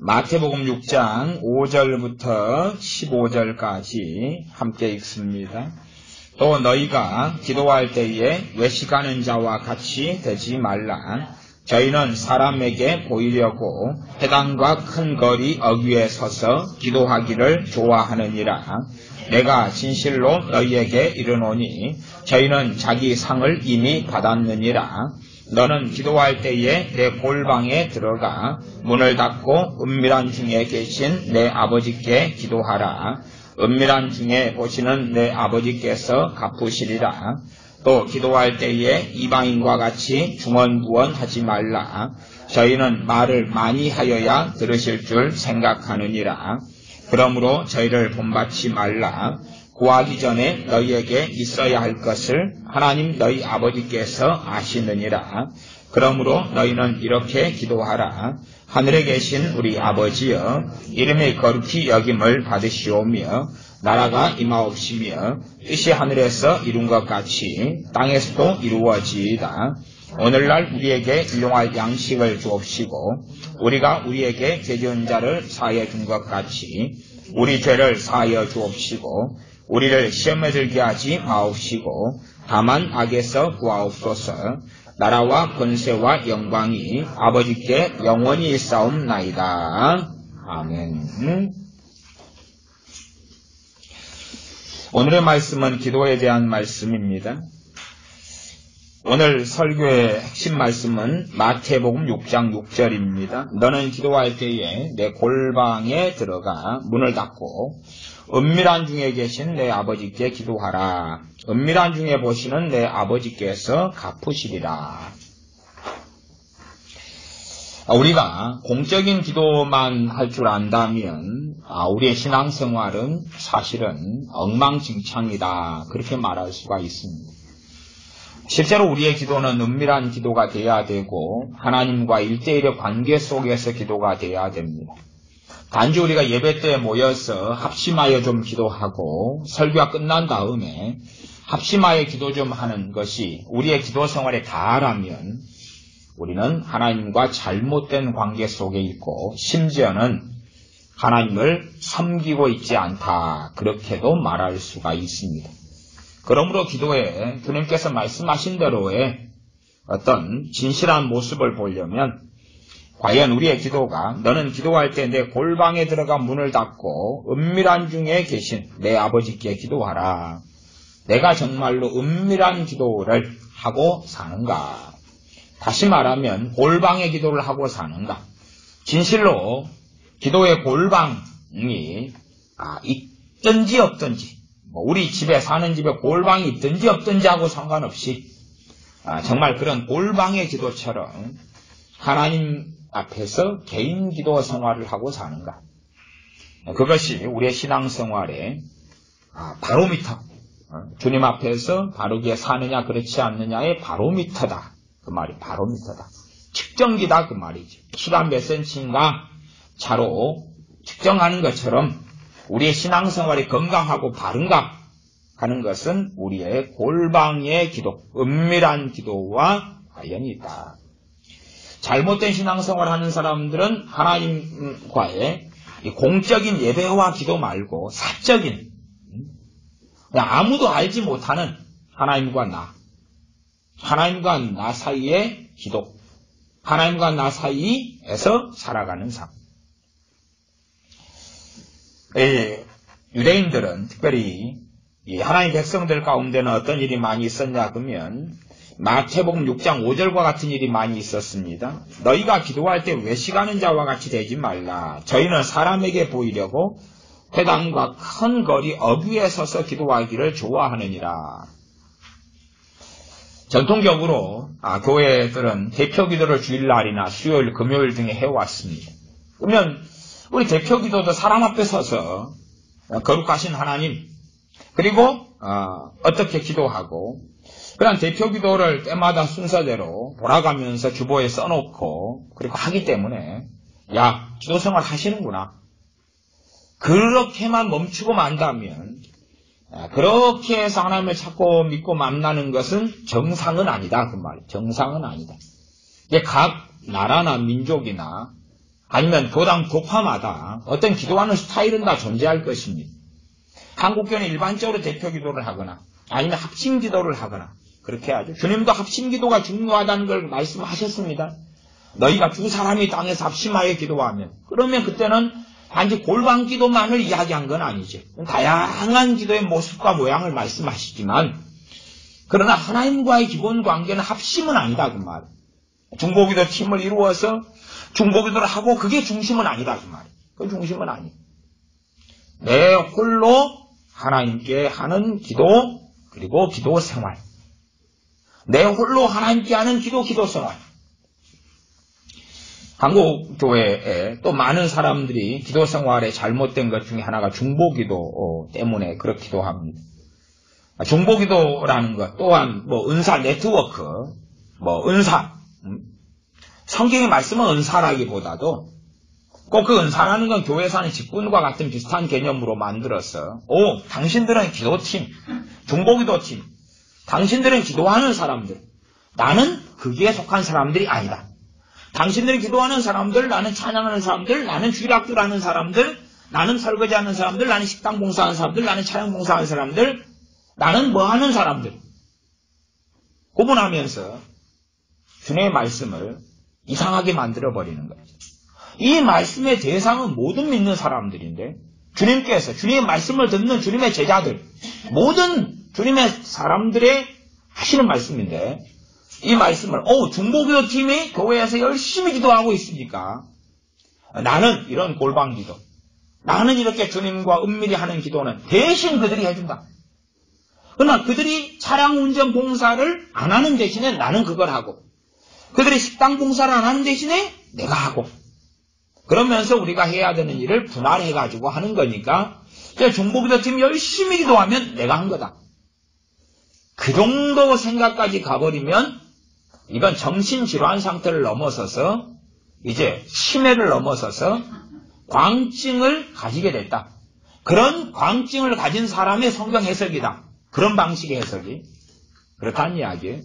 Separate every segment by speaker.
Speaker 1: 마태복음 6장 5절부터 15절까지 함께 읽습니다. 또 너희가 기도할 때에 외식하는 자와 같이 되지 말라. 저희는 사람에게 보이려고 회당과 큰 거리 어귀에 서서 기도하기를 좋아하느니라. 내가 진실로 너희에게 이르노니 저희는 자기 상을 이미 받았느니라. 너는 기도할 때에 내 골방에 들어가 문을 닫고 은밀한 중에 계신 내 아버지께 기도하라. 은밀한 중에 보시는 내 아버지께서 갚으시리라. 또 기도할 때에 이방인과 같이 중언부언하지 말라. 저희는 말을 많이 하여야 들으실 줄 생각하느니라. 그러므로 저희를 본받지 말라. 구하기 전에 너희에게 있어야 할 것을 하나님 너희 아버지께서 아시느니라. 그러므로 너희는 이렇게 기도하라. 하늘에 계신 우리 아버지여, 이름이 거룩히 여김을 받으시오며 나라가 임하옵시며 뜻이 하늘에서 이룬 것 같이 땅에서도 이루어지이다. 오늘날 우리에게 일용할 양식을 주옵시고 우리가 우리에게 죄 지은 자를 사하여 준 것 같이 우리 죄를 사하여 주옵시고 우리를 시험에 들게 하지 마옵시고 다만 악에서 구하옵소서. 나라와 권세와 영광이 아버지께 영원히 있사옵나이다. 아멘. 오늘의 말씀은 기도에 대한 말씀입니다. 오늘 설교의 핵심 말씀은 마태복음 6장 6절입니다. 너는 기도할 때에 내 골방에 들어가 문을 닫고 은밀한 중에 계신 내 아버지께 기도하라. 은밀한 중에 보시는 내 아버지께서 갚으시리라. 우리가 공적인 기도만 할 줄 안다면 우리의 신앙생활은 사실은 엉망진창이다. 그렇게 말할 수가 있습니다. 실제로 우리의 기도는 은밀한 기도가 돼야 되고 하나님과 1대1의 관계 속에서 기도가 돼야 됩니다. 단지 우리가 예배 때 모여서 합심하여 좀 기도하고 설교가 끝난 다음에 합심하여 기도 좀 하는 것이 우리의 기도 생활의 다라면 우리는 하나님과 잘못된 관계 속에 있고 심지어는 하나님을 섬기고 있지 않다. 그렇게도 말할 수가 있습니다. 그러므로 기도에 주님께서 말씀하신 대로의 어떤 진실한 모습을 보려면 과연 우리의 기도가 너는 기도할 때 내 골방에 들어가 문을 닫고 은밀한 중에 계신 내 아버지께 기도하라. 내가 정말로 은밀한 기도를 하고 사는가? 다시 말하면 골방의 기도를 하고 사는가? 진실로 기도의 골방이 있든지 없든지 우리 집에 사는 집에 골방이 있든지 없든지 하고 상관없이 정말 그런 골방의 기도처럼 하나님 앞에서 개인 기도 생활을 하고 사는가? 그것이 우리의 신앙생활의 바로미터, 주님 앞에서 바르게 사느냐 그렇지 않느냐의 바로미터다. 그 말이 바로미터다. 측정기다 그 말이지. 키가 몇 센치인가 차로 측정하는 것처럼 우리의 신앙생활이 건강하고 바른가 하는 것은 우리의 골방의 기도, 은밀한 기도와 관련이 있다. 잘못된 신앙생활을 하는 사람들은 하나님과의 공적인 예배와 기도 말고 사적인 그냥 아무도 알지 못하는 하나님과 나 사이의 기도, 하나님과 나 사이에서 살아가는 삶. 유대인들은 특별히 하나님 백성들 가운데는 어떤 일이 많이 있었냐 그러면 마태복음 6장 5절과 같은 일이 많이 있었습니다. 너희가 기도할 때 외식하는 자와 같이 되지 말라. 저희는 사람에게 보이려고 회당과 큰 거리 어귀에 서서 기도하기를 좋아하느니라. 전통적으로 교회들은 대표 기도를 주일날이나 수요일, 금요일 등에 해왔습니다. 그러면 우리 대표 기도도 사람 앞에 서서 거룩하신 하나님 그리고 어떻게 기도하고 그런 대표 기도를 때마다 순서대로 돌아가면서 주보에 써놓고 그리고 하기 때문에 기도 생활 하시는구나. 그렇게만 멈추고 만다면 그렇게 해서 하나님을 찾고 믿고 만나는 것은 정상은 아니다. 그 말이에요. 정상은 아니다. 이게 각 나라나 민족이나 아니면 교당 교파마다 어떤 기도하는 스타일은 다 존재할 것입니다. 한국교회는 일반적으로 대표 기도를 하거나 아니면 합심 기도를 하거나 그렇게 하죠. 주님도 합심 기도가 중요하다는 걸 말씀하셨습니다. 너희가 두 사람이 땅에서 합심하여 기도하면 그러면 그때는 단지 골방 기도만을 이야기한 건 아니죠. 다양한 기도의 모습과 모양을 말씀하시지만 그러나 하나님과의 기본 관계는 합심은 아니다 그 말. 중보기도 팀을 이루어서 중보기도를 하고 그게 중심은 아니다 그 말. 그 중심은 아니에요. 내 홀로 하나님께 하는 기도 그리고 기도 생활. 내 홀로 하나님께 하는 기도 생활. 한국 교회에 또 많은 사람들이 기도 생활에 잘못된 것 중에 하나가 중보기도 때문에 그렇기도 합니다. 중보기도라는 것 또한 은사 네트워크, 은사. 성경의 말씀은 은사라기보다도 꼭 그 은사라는 건 교회에서 하는 직분과 같은 비슷한 개념으로 만들어서 당신들은 기도팀, 중보기도팀, 당신들은 기도하는 사람들, 나는 거기에 속한 사람들이 아니다. 당신들이 기도하는 사람들, 나는 찬양하는 사람들, 나는 주일학교를 하는 사람들, 나는 설거지하는 사람들, 나는 식당 봉사하는 사람들, 나는 차량 봉사하는 사람들, 나는 뭐 하는 사람들. 구분하면서 주님의 말씀을 이상하게 만들어버리는 거죠. 이 말씀의 대상은 모든 믿는 사람들인데 주님께서 주님의 말씀을 듣는 주님의 제자들, 모든 주님의 사람들의 하시는 말씀인데 이 말씀을 중보기도 팀이 교회에서 열심히 기도하고 있으니까 나는 이런 골방 기도, 나는 이렇게 주님과 은밀히 하는 기도는 대신 그들이 해준다. 그러나 그들이 차량 운전 봉사를 안 하는 대신에 나는 그걸 하고 그들이 식당 봉사를 안 하는 대신에 내가 하고 그러면서 우리가 해야 되는 일을 분할해가지고 하는 거니까 중보기도 팀이 열심히 기도하면 내가 한 거다. 그 정도 생각까지 가버리면 이건 정신질환 상태를 넘어서서 이제 치매를 넘어서서 광증을 가지게 됐다. 그런 광증을 가진 사람의 성경 해석이다. 그런 방식의 해석이 그렇다는 이야기예요.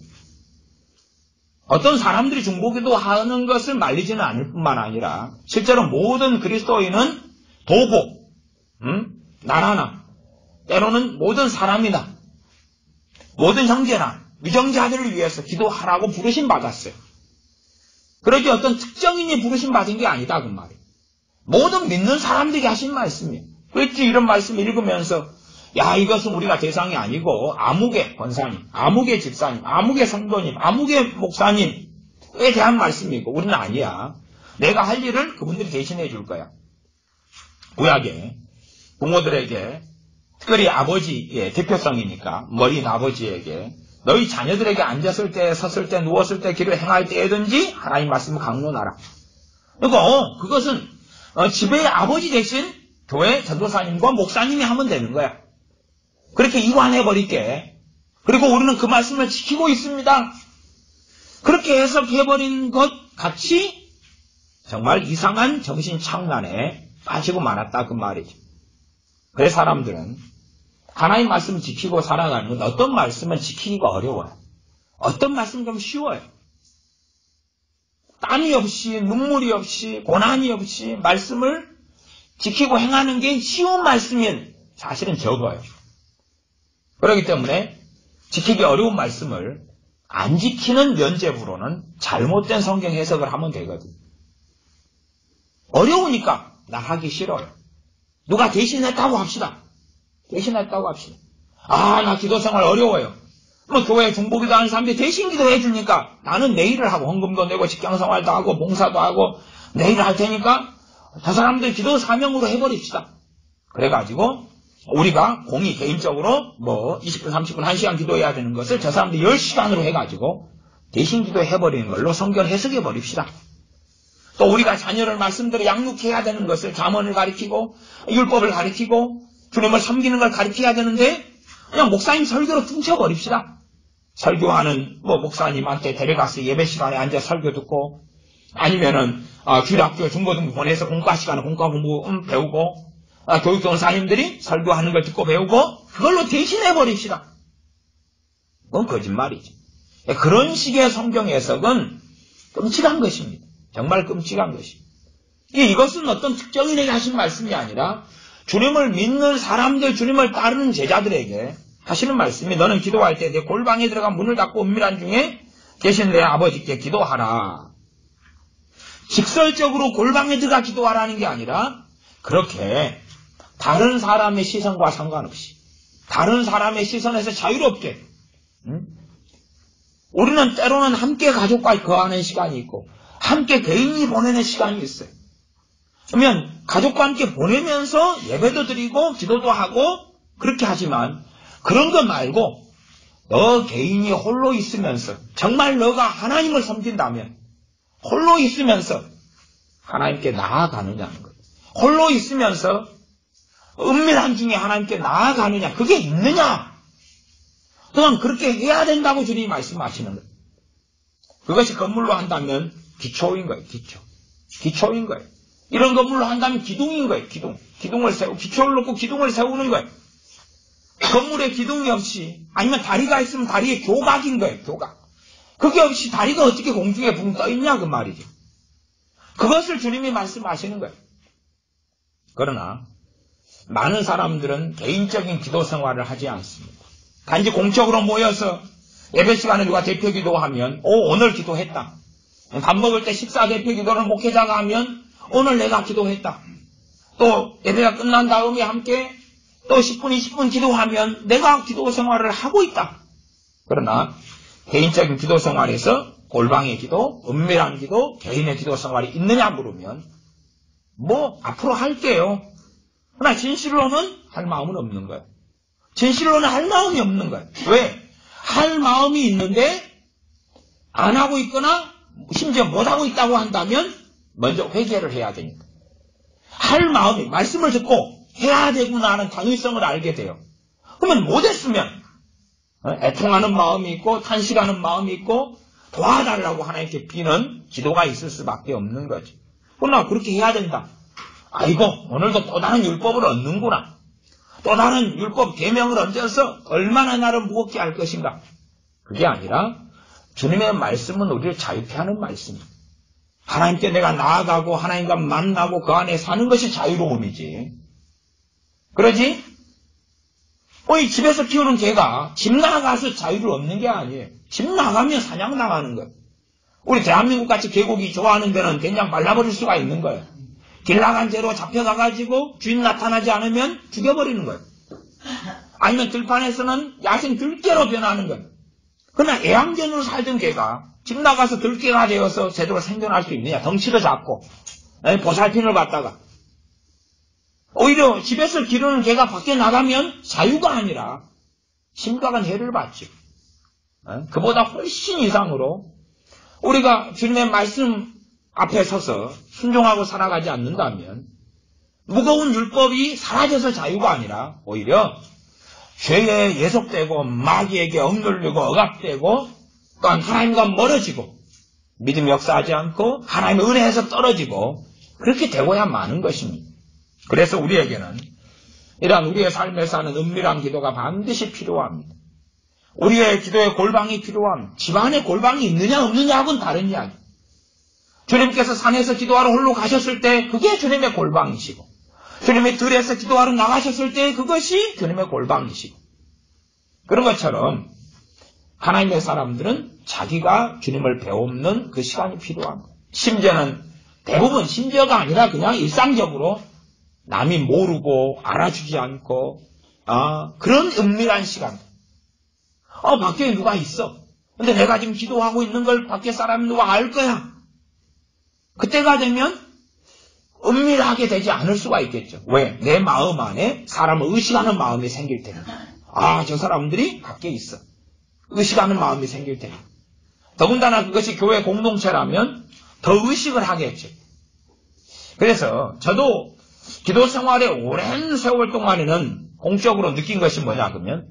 Speaker 1: 어떤 사람들이 중보기도 하는 것을 말리지는 않을 뿐만 아니라 실제로 모든 그리스도인은 도고, 나라나 때로는 모든 사람이나 모든 형제나 위정자들을 위해서 기도하라고 부르심 받았어요. 그러지 어떤 특정인이 부르심 받은 게 아니다 그 말이에요. 모든 믿는 사람들이 하신 말씀이에요. 그렇지 이런 말씀 읽으면서 이것은 우리가 대상이 아니고 아무개 권사님, 아무개 집사님, 아무개 성도님, 아무개 목사님에 대한 말씀이고 우리는 아니야. 내가 할 일을 그분들이 대신해 줄 거야. 구약에 부모들에게 특별히 아버지의 대표성이니까 머리인 아버지에게 너희 자녀들에게 앉았을 때, 섰을 때, 누웠을 때, 길을 행할 때에든지 하나님 말씀을 강론하라. 그리고 그것은 집의 아버지 대신 교회 전도사님과 목사님이 하면 되는 거야. 그렇게 이관해버릴게. 그리고 우리는 그 말씀을 지키고 있습니다. 그렇게 해석해버린 것 같이 정말 이상한 정신착란에 빠지고 말았다 그 말이죠. 그래서 사람들은 하나님 말씀을 지키고 살아가는 건 어떤 말씀은 지키기가 어려워요. 어떤 말씀은 좀 쉬워요. 땀이 없이 눈물이 없이 고난이 없이 말씀을 지키고 행하는 게 쉬운 말씀은 사실은 적어요. 그렇기 때문에 지키기 어려운 말씀을 안 지키는 면죄부로는 잘못된 성경 해석을 하면 되거든. 어려우니까 나 하기 싫어요. 누가 대신했다고 합시다. 대신했다고 합시다. 나 기도생활 어려워요. 교회 중보기도 하는 사람들이 대신 기도해 주니까 나는 내 일을 하고 헌금도 내고 직장생활도 하고 봉사도 하고 내 일을 할 테니까 저 사람들 기도 사명으로 해버립시다. 그래가지고 우리가 공이 개인적으로 20분, 30분, 1시간 기도해야 되는 것을 저 사람들이 10시간으로 해가지고 대신 기도해버리는 걸로 성경 해석해버립시다. 또 우리가 자녀를 말씀대로 양육해야 되는 것을 잠언을 가르치고 율법을 가르치고 주님을 섬기는 걸 가르쳐야 되는데 그냥 목사님 설교로 퉁쳐버립시다. 설교하는 목사님한테 데려가서 예배 시간에 앉아 설교 듣고 아니면은 주일학교 중고등부 보내서 공과 시간에 공과 공부 배우고 교육전사님들이 설교하는 걸 듣고 배우고 그걸로 대신해버립시다. 그건 거짓말이지. 그런 식의 성경 해석은 끔찍한 것입니다. 정말 끔찍한 것입니다. 이것은 어떤 특정인에게 하신 말씀이 아니라 주님을 믿는 사람들, 주님을 따르는 제자들에게 하시는 말씀이 너는 기도할 때 내 골방에 들어가 문을 닫고 은밀한 중에 계신 내 아버지께 기도하라. 직설적으로 골방에 들어가 기도하라는 게 아니라 그렇게 다른 사람의 시선과 상관없이 다른 사람의 시선에서 자유롭게 우리는 때로는 함께 가족과 거하는 시간이 있고 함께 개인이 보내는 시간이 있어요. 그러면 가족과 함께 보내면서 예배도 드리고 기도도 하고 그렇게 하지만 그런 거 말고 너 개인이 홀로 있으면서 정말 너가 하나님을 섬긴다면 홀로 있으면서 하나님께 나아가느냐는 거예요. 홀로 있으면서 은밀한 중에 하나님께 나아가느냐 그게 있느냐. 그냥 그렇게 해야 된다고 주님이 말씀하시는 거예요. 그것이 건물로 한다면 기초인 거예요. 기초인 거예요. 이런 건물로 한다면 기둥인 거예요. 기둥을 세우고 기초를 놓고 기둥을 세우는 거예요. 건물에 기둥이 없이 아니면 다리가 있으면 다리에 교각인 거예요. 교각. 그게 없이 다리가 어떻게 공중에 붕 떠있냐 그 말이죠. 그것을 주님이 말씀하시는 거예요. 그러나 많은 사람들은 개인적인 기도 생활을 하지 않습니다. 단지 공적으로 모여서 예배 시간에 누가 대표 기도하면 오늘 기도했다. 밥 먹을 때 식사 대표 기도를 목회자가 하면 오늘 내가 기도했다. 또 예배가 끝난 다음에 함께 또 10분, 20분 기도하면 내가 기도 생활을 하고 있다. 그러나 개인적인 기도 생활에서 골방의 기도, 은밀한 기도, 개인의 기도 생활이 있느냐 물으면 앞으로 할게요. 그러나 진실로는 할 마음은 없는 거예요. 진실로는 할 마음이 없는 거예요. 왜? 할 마음이 있는데 안 하고 있거나 심지어 못하고 있다고 한다면 먼저 회개를 해야 되니까. 할 마음이 말씀을 듣고 해야 되구나 하는 당위성을 알게 돼요. 그러면 못했으면 애통하는 마음이 있고 탄식하는 마음이 있고 도와달라고 하나님께 비는 기도가 있을 수밖에 없는 거죠. 그러나 그렇게 해야 된다. 아이고 오늘도 또 다른 율법을 얻는구나. 또 다른 율법 계명을 얹어서 얼마나 나를 무겁게 할 것인가. 그게 아니라 주님의 말씀은 우리를 자유케 하는 말씀이에요. 하나님께 내가 나아가고 하나님과 만나고 그 안에 사는 것이 자유로움이지. 그러지? 이 집에서 키우는 개가 집 나가서 자유를 얻는 게 아니에요. 집 나가면 사냥 나가는 거예요. 우리 대한민국 같이 개고기 좋아하는 데는 그냥 말라버릴 수가 있는 거예요. 길 나간 죄로 잡혀가가지고 주인 나타나지 않으면 죽여버리는 거예요. 아니면 들판에서는 야생 들개로 변하는 거예요. 그러나 애완견으로 살던 개가 집 나가서 들개가 되어서 제대로 생존할 수 있느냐. 덩치도 작고 보살핌을 받다가 오히려 집에서 기르는 개가 밖에 나가면 자유가 아니라 심각한 해를 받죠. 그보다 훨씬 이상으로 우리가 주님의 말씀 앞에 서서 순종하고 살아가지 않는다면 무거운 율법이 사라져서 자유가 아니라 오히려 죄에 예속되고 마귀에게 억눌리고 억압되고 또한 하나님과 멀어지고 믿음이 역사하지 않고 하나님의 은혜에서 떨어지고 그렇게 되고야 마는 것입니다. 그래서 우리에게는 이러한 우리의 삶에서 하는 은밀한 기도가 반드시 필요합니다. 우리의 기도의 골방이 필요합니다. 집안에 골방이 있느냐 없느냐하고는 다른 이야기. 주님께서 산에서 기도하러 홀로 가셨을 때 그게 주님의 골방이시고 주님이 들에서 기도하러 나가셨을 때 그것이 주님의 골방이시고 그런 것처럼 하나님의 사람들은 자기가 주님을 배우는 그 시간이 필요합니다. 심지어는 대부분 심지어가 아니라 그냥 일상적으로 남이 모르고 알아주지 않고 그런 은밀한 시간. 밖에 누가 있어. 근데 내가 지금 기도하고 있는 걸 밖에 사람이 누가 알 거야. 그때가 되면 은밀하게 되지 않을 수가 있겠죠. 왜? 내 마음 안에 사람을 의식하는 마음이 생길 때는 저 사람들이 밖에 있어. 의식하는 마음이 생길 때는 더군다나 그것이 교회 공동체라면 더 의식을 하겠죠. 그래서 저도 기도 생활의 오랜 세월 동안에는 공적으로 느낀 것이 뭐냐 그러면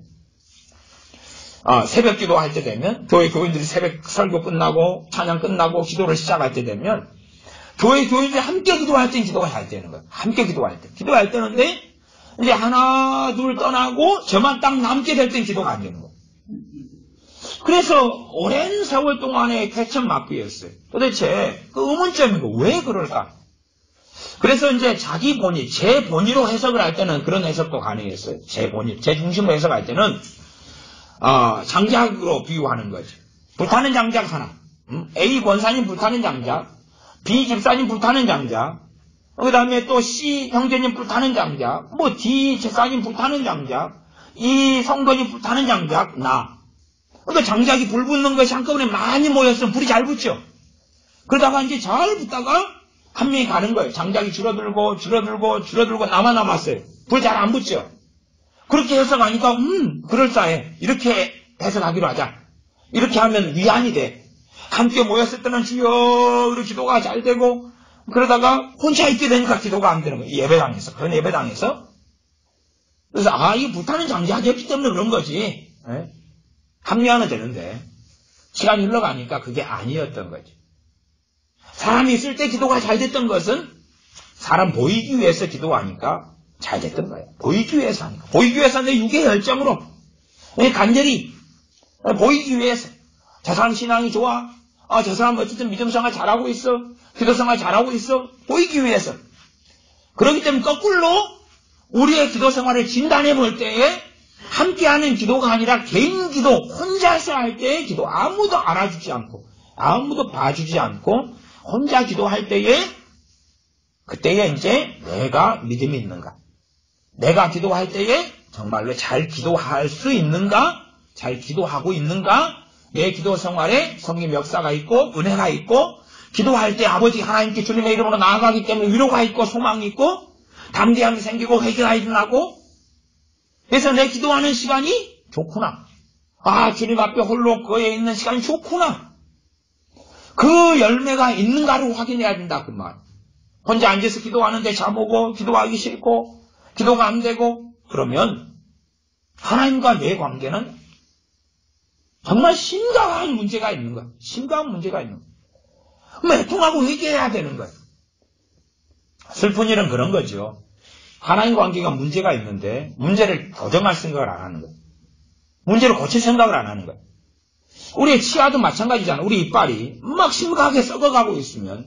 Speaker 1: 새벽 기도할 때 되면 교회 교인들이 새벽 설교 끝나고 찬양 끝나고 기도를 시작할 때 되면 교회 교인들이 함께 기도할 때는 기도가 잘 되는 거예요. 함께 기도할 때. 기도할 때는데 이제 하나 둘 떠나고 저만 딱 남게 될 때는 기도가 안 되는 거예요. 그래서 오랜 세월 동안의 개천막부였어요. 도대체 그 의문점이고 왜 그럴까? 그래서 이제 자기 본의, 제 본의로 해석을 할 때는 그런 해석도 가능했어요. 제 본의, 제 중심으로 해석할 때는 장작으로 비유하는 거죠. 불타는 장작 하나, A 권사님 불타는 장작, B 집사님 불타는 장작, 그 다음에 또 C 형제님 불타는 장작, 뭐 D 제사님 불타는 장작, E 성도님 불타는 장작, 나. 그러니까 장작이 불 붙는 것이 한꺼번에 많이 모였으면 불이 잘 붙죠. 그러다가 이제 잘 붙다가 한 명이 가는 거예요. 장작이 줄어들고 나만 남았어요. 불이 잘 안 붙죠. 그렇게 해석하니까 그럴싸해. 이렇게 해석하기로 하자. 이렇게 하면 위안이 돼. 함께 모였을 때는 주여 이렇게 기도가 잘 되고 그러다가 혼자 있게 되니까 기도가 안 되는 거예요. 예배당에서. 그런 예배당에서. 그래서 이게 불타는 장작이었기 때문에 그런 거지. 네? 합리화는 되는데 시간이 흘러가니까 그게 아니었던 거지. 사람이 있을 때 기도가 잘 됐던 것은 사람 보이기 위해서 기도하니까 잘 됐던 거예요. 보이기 위해서 하니까. 보이기 위해서 내 육의 열정으로 간절히 보이기 위해서. 저 사람 신앙이 좋아. 저 사람 어쨌든 믿음 생활 잘하고 있어. 기도 생활 잘하고 있어. 보이기 위해서. 그렇기 때문에 거꾸로 우리의 기도 생활을 진단해 볼 때에 함께하는 기도가 아니라 개인 기도, 혼자서 할 때의 기도, 아무도 알아주지 않고 아무도 봐주지 않고 혼자 기도할 때에 그때에 이제 내가 믿음이 있는가? 내가 기도할 때에 정말로 잘 기도할 수 있는가? 잘 기도하고 있는가? 내 기도 생활에 성령 역사가 있고 은혜가 있고 기도할 때 아버지 하나님께 주님의 이름으로 나아가기 때문에 위로가 있고 소망이 있고 담대함이 생기고 회개가 일어나고 그래서 내 기도하는 시간이 좋구나. 주님 앞에 홀로 거에 있는 시간이 좋구나. 그 열매가 있는가를 확인해야 된다 그 말. 혼자 앉아서 기도하는데 잠 오고 기도하기 싫고 기도가 안 되고 그러면 하나님과 내 관계는 정말 심각한 문제가 있는 거야. 심각한 문제가 있는 거야. 매통하고 회개해야 되는 거야. 슬픈 일은 그런 거죠. 하나님 관계가 문제가 있는데 문제를 교정할 생각을 안 하는 거야. 문제를 고칠 생각을 안 하는 거야. 우리의 치아도 마찬가지잖아. 우리 이빨이 막 심각하게 썩어가고 있으면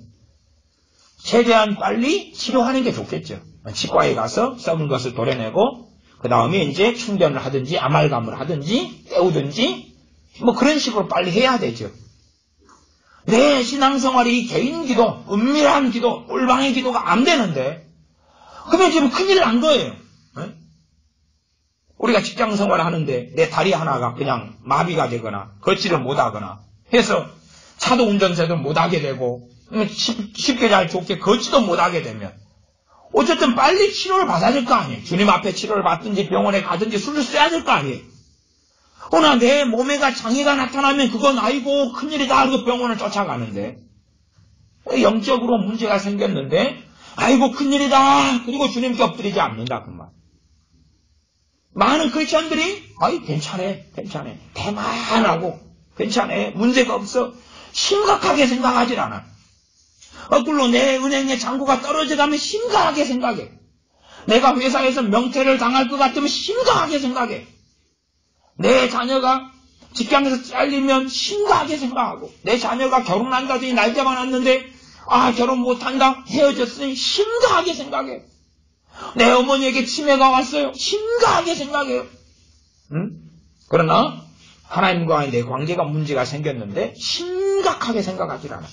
Speaker 1: 최대한 빨리 치료하는 게 좋겠죠. 치과에 가서 썩은 것을 도려내고 그 다음에 이제 충전을 하든지 아말감을 하든지 떼우든지 뭐 그런 식으로 빨리 해야 되죠. 내 신앙생활이 개인 기도, 은밀한 기도, 올방의 기도가 안 되는데 그러면 지금 큰일 난 거예요. 네? 우리가 직장생활을 하는데 내 다리 하나가 그냥 마비가 되거나 걷지를 못하거나 해서 차도 운전 제대로 못하게 되고 쉽게 잘 좋게 걷지도 못하게 되면 어쨌든 빨리 치료를 받아야 될 거 아니에요. 주님 앞에 치료를 받든지 병원에 가든지 술을 써야 될 거 아니에요. 그러나 내 몸에가 장애가 나타나면 그건 아이고 큰일이다 그러고 병원을 쫓아가는데 영적으로 문제가 생겼는데 아이고 큰일이다 그리고 주님께 엎드리지 않는다 그 말. 많은 크리스천들이 괜찮아 대만하고 괜찮아 문제가 없어 심각하게 생각하질 않아. 거꾸로 내 은행의 잔고가 떨어져가면 심각하게 생각해. 내가 회사에서 명퇴를 당할 것 같으면 심각하게 생각해. 내 자녀가 직장에서 잘리면 심각하게 생각하고 내 자녀가 결혼한다더니 날 잡아놨는데 결혼 못한다 헤어졌으니 심각하게 생각해. 내 어머니에게 치매가 왔어요. 심각하게 생각해요. 그러나 하나님과의 내 관계가 문제가 생겼는데 심각하게 생각하지 않아.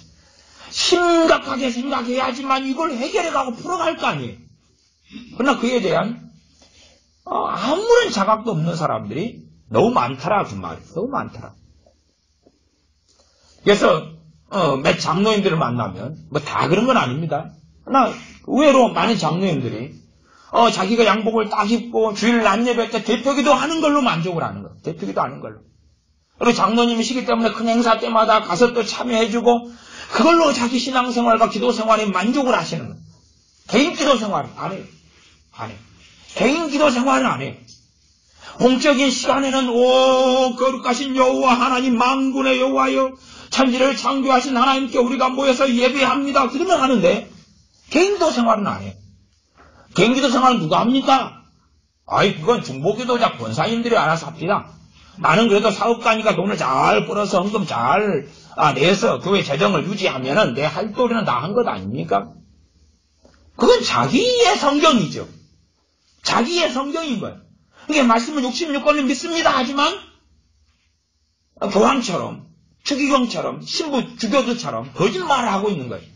Speaker 1: 심각하게 생각해야지만 이걸 해결해가고 풀어갈 거 아니에요. 그러나 그에 대한 아무런 자각도 없는 사람들이 너무 많더라 그 말이에요. 너무 많더라. 그래서 몇 장로님들을 만나면 뭐 다 그런 건 아닙니다. 그러나 의외로 많은 장로님들이 자기가 양복을 딱 입고 주일 낮 예배 때 대표기도 하는 걸로 만족을 하는 거예요. 대표기도 하는 걸로. 그리고 장로님이시기 때문에 큰 행사 때마다 가서 또 참여해주고 그걸로 자기 신앙생활과 기도생활에 만족을 하시는 거예요. 개인 기도생활은 안 해요. 안 해요. 개인 기도생활은 안 해요. 공적인 시간에는 거룩하신 여호와 하나님 만군의 여호와여 천지를 창조하신 하나님께 우리가 모여서 예배합니다. 그러면 하는데 개인 기도생활은 안 해요. 개인 기도생활은 누가 합니까? 그건 중보기도자 권사님들이 알아서 합니다. 나는 그래도 사업가니까 돈을 잘 벌어서 헌금 잘 내서 교회 재정을 유지하면은 내 할 도리는 다 한 것 아닙니까? 그건 자기의 성경이죠. 자기의 성경인 거예요. 이게 말씀은 66권을 믿습니다 하지만 교황처럼 추기경처럼 신부 주교들처럼 거짓말을 하고 있는 거예요.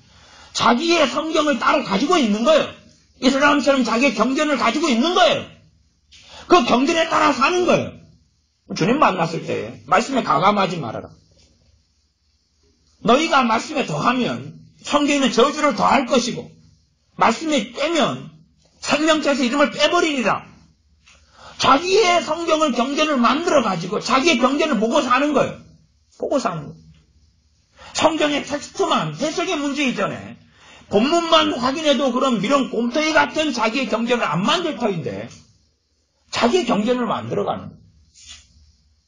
Speaker 1: 자기의 성경을 따로 가지고 있는 거예요. 이슬람처럼 자기의 경전을 가지고 있는 거예요. 그 경전에 따라 사는 거예요. 주님 만났을 때 말씀에 가감하지 말아라. 너희가 말씀에 더하면 성경에는 저주를 더할 것이고 말씀에 빼면 생명책에서 이름을 빼버리리라. 자기의 성경을 경전을 만들어가지고 자기의 경전을 보고 사는 거예요. 보고 사는 거예요. 성경의 텍스트만 해석의 문제 이전에 본문만 확인해도 그럼 이런 곰탱이 같은 자기의 경전을 안 만들 터인데 자기의 경전을 만들어가는 거예요.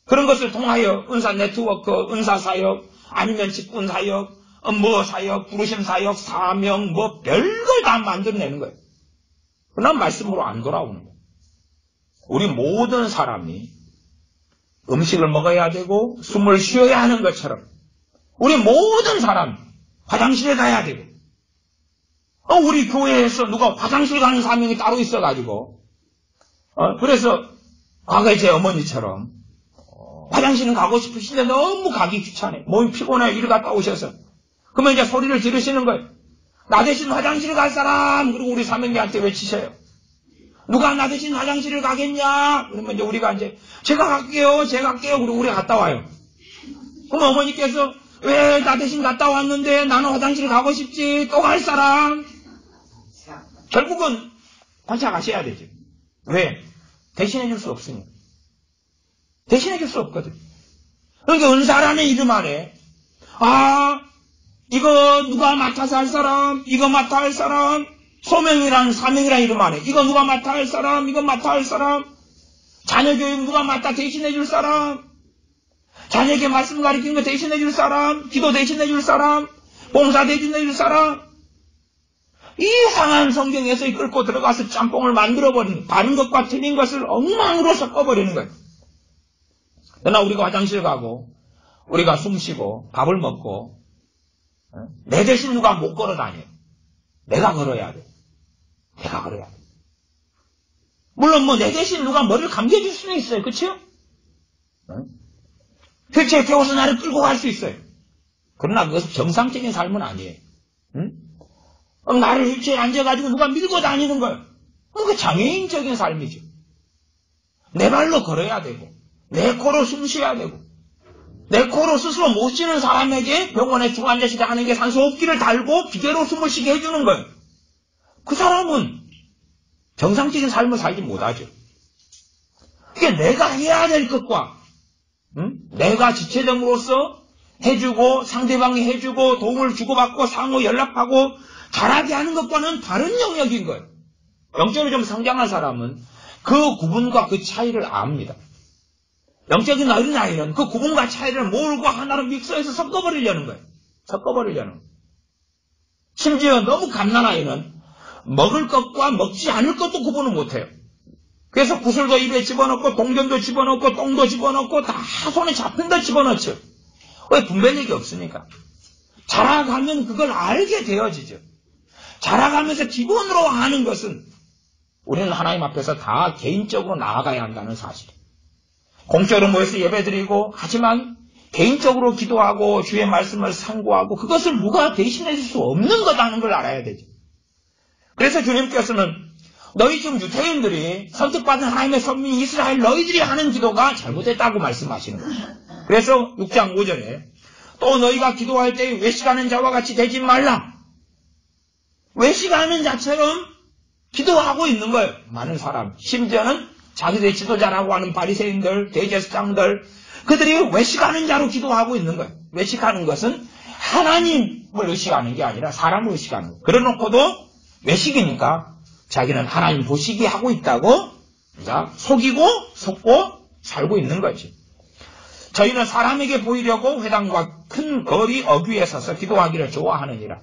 Speaker 1: 그런 것을 통하여 은사 네트워크, 은사 사역, 아니면 직분 사역, 업무 사역, 부르심 사역, 사명, 뭐 별걸 다 만들어내는 거예요. 그러나 말씀으로 안 돌아오는 거예요. 우리 모든 사람이 음식을 먹어야 되고 숨을 쉬어야 하는 것처럼 우리 모든 사람 화장실에 가야 되고 우리 교회에서 누가 화장실 가는 사명이 따로 있어가지고 그래서 과거에 제 어머니처럼 화장실은 가고 싶으신데 너무 가기 귀찮아요. 몸이 피곤해 일 갔다 오셔서 그러면 이제 소리를 지르시는 거예요. 나 대신 화장실 갈 사람 그리고 우리 사명자한테 외치셔요. 누가 나 대신 화장실을 가겠냐? 그러면 이제 우리가 이제 제가 갈게요. 그리고 우리가 갔다 와요. 그럼 어머니께서 왜 나 대신 갔다 왔는데 나는 화장실 가고 싶지? 또 갈 사람? 결국은 혼자 가셔야 되죠. 왜? 대신해 줄 수 없으니까. 대신해 줄 수 없거든. 그러니까 은사라는 이름 안에 이거 누가 맡아서 할 사람? 이거 맡아 할 사람? 소명이라는 사명이라는 이름 안에 이거 누가 맡아 할 사람? 이거 맡아 할 사람? 자녀 교육 누가 맡아 대신해 줄 사람? 자녀에게 말씀 가르치는 거 대신해 줄 사람? 기도 대신해 줄 사람? 봉사 대신해 줄 사람? 이상한 성경에서 끌고 들어가서 짬뽕을 만들어버리는 바른 것과 틀린 것을 엉망으로 섞어버리는 거예요. 그러나 우리가 화장실 가고 우리가 숨 쉬고 밥을 먹고 내 대신 누가 못 걸어 다녀요. 내가 걸어야 돼. 내가 걸어야 돼. 물론 내 대신 누가 머리를 감겨줄 수는 있어요. 그렇죠? 휠체어 태워서 나를 끌고 갈 수 있어요. 그러나 그것은 정상적인 삶은 아니에요. 나를 휠체어에 앉아가지고 누가 밀고 다니는 거예요. 그게 장애인적인 삶이죠. 내 발로 걸어야 되고 내 코로 숨 쉬어야 되고 내 코로 스스로 못 쉬는 사람에게 병원에 중환자실에 하는 게 산소호흡기를 달고 기계로 숨을 쉬게 해주는 거예요. 그 사람은 정상적인 삶을 살지 못하죠. 이게 내가 해야 될 것과 내가 지체됨으로써 해주고 상대방이 해주고 도움을 주고받고 상호 연락하고 잘하게 하는 것과는 다른 영역인 거예요. 영적으로 좀 성장한 사람은 그 구분과 그 차이를 압니다. 영적인 어린아이는 그 구분과 차이를 모르고 하나로 믹서해서 섞어버리려는 거예요. 섞어버리려는 거예요. 심지어 너무 갓난아이는 먹을 것과 먹지 않을 것도 구분을 못해요. 그래서 구슬도 입에 집어넣고 동전도 집어넣고 똥도 집어넣고 다 손에 잡힌 데 집어넣죠. 왜? 분별력이 없으니까. 자라가면 그걸 알게 되어지죠. 자라가면서 기본으로 아는 것은 우리는 하나님 앞에서 다 개인적으로 나아가야 한다는 사실이에요. 공적으로 모여서 예배드리고 하지만 개인적으로 기도하고 주의 말씀을 상고하고 그것을 누가 대신해 줄 수 없는 거다는 걸 알아야 되죠. 그래서 주님께서는 너희 지금 유대인들이 선택받은 하나님의 선민 이스라엘 너희들이 하는 기도가 잘못됐다고 말씀하시는 거예요. 그래서 6장 5절에 또 너희가 기도할 때 외식하는 자와 같이 되지 말라. 외식하는 자처럼 기도하고 있는 거예요. 많은 사람. 심지어는 자기들이 지도자라고 하는 바리새인들, 대제사장들 그들이 외식하는 자로 기도하고 있는 거예요. 외식하는 것은 하나님을 의식하는 게 아니라 사람을 의식하는 거예요. 그래놓고도 외식이니까 자기는 하나님 보시기 하고 있다고 속이고 속고 살고 있는 거지. 저희는 사람에게 보이려고 회당과 큰 거리 어귀에 서서 기도하기를 좋아하느니라.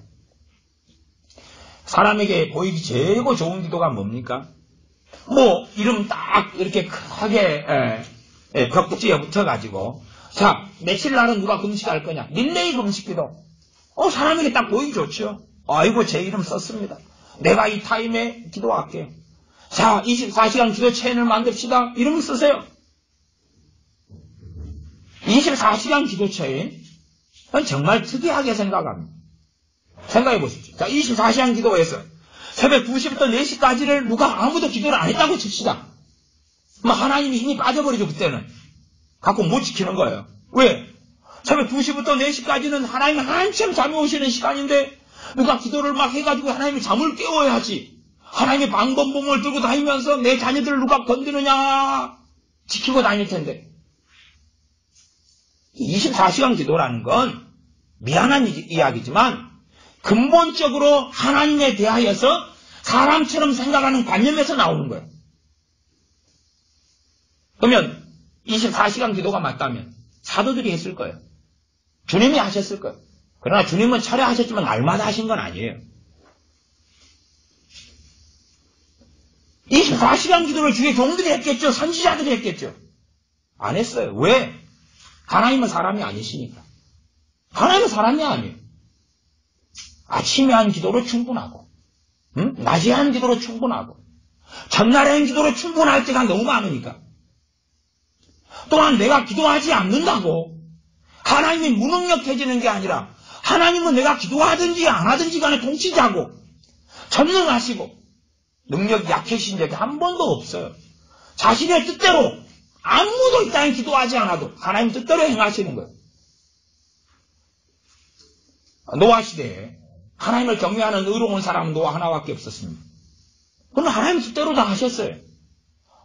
Speaker 1: 사람에게 보이기 최고 좋은 기도가 뭡니까? 이름 딱 이렇게 크게 벽지에 붙여가지고 자 며칠 날은 누가 금식할 거냐 릴레이 금식 기도. 사람에게 딱 보이기 좋죠. 아이고 제 이름 썼습니다. 내가 이 타임에 기도할게. 자, 24시간 기도 체인을 만듭시다. 이런 거 쓰세요. 24시간 기도 체인? 정말 특이하게 생각합니다. 생각해 보십시오. 자, 24시간 기도에서 새벽 2시부터 4시까지를 누가 아무도 기도를 안 했다고 칩시다. 뭐 하나님이 힘이 빠져버리죠, 그때는. 갖고 못 지키는 거예요. 왜? 새벽 2시부터 4시까지는 하나님 한참 잠이 오시는 시간인데 누가 기도를 막 해가지고 하나님의 잠을 깨워야지. 하나님의 방범봉을 들고 다니면서 내 자녀들을 누가 건드느냐 지키고 다닐 텐데. 24시간 기도라는 건 미안한 이야기지만 근본적으로 하나님에 대하여서 사람처럼 생각하는 관념에서 나오는 거예요. 그러면 24시간 기도가 맞다면 사도들이 했을 거예요. 주님이 하셨을 거예요. 그러나 주님은 철회하셨지만 날마다 하신 건 아니에요. 24시간 기도를 주의 종들이 했겠죠. 선지자들이 했겠죠. 안 했어요. 왜? 하나님은 사람이 아니시니까. 하나님은 사람이 아니에요. 아침에 한 기도로 충분하고, 낮에 한 기도로 충분하고, 전날에 한 기도로 충분할 때가 너무 많으니까. 또한 내가 기도하지 않는다고 하나님이 무능력해지는 게 아니라 하나님은 내가 기도하든지 안 하든지 간에 통치자고 전능하시고 능력이 약해진 적이 한 번도 없어요. 자신의 뜻대로 아무도 이 땅에 기도하지 않아도 하나님 뜻대로 행하시는 거예요. 노아 시대에 하나님을 경외하는 의로운 사람은 노아 하나밖에 없었습니다. 그럼 하나님 뜻대로 다 하셨어요.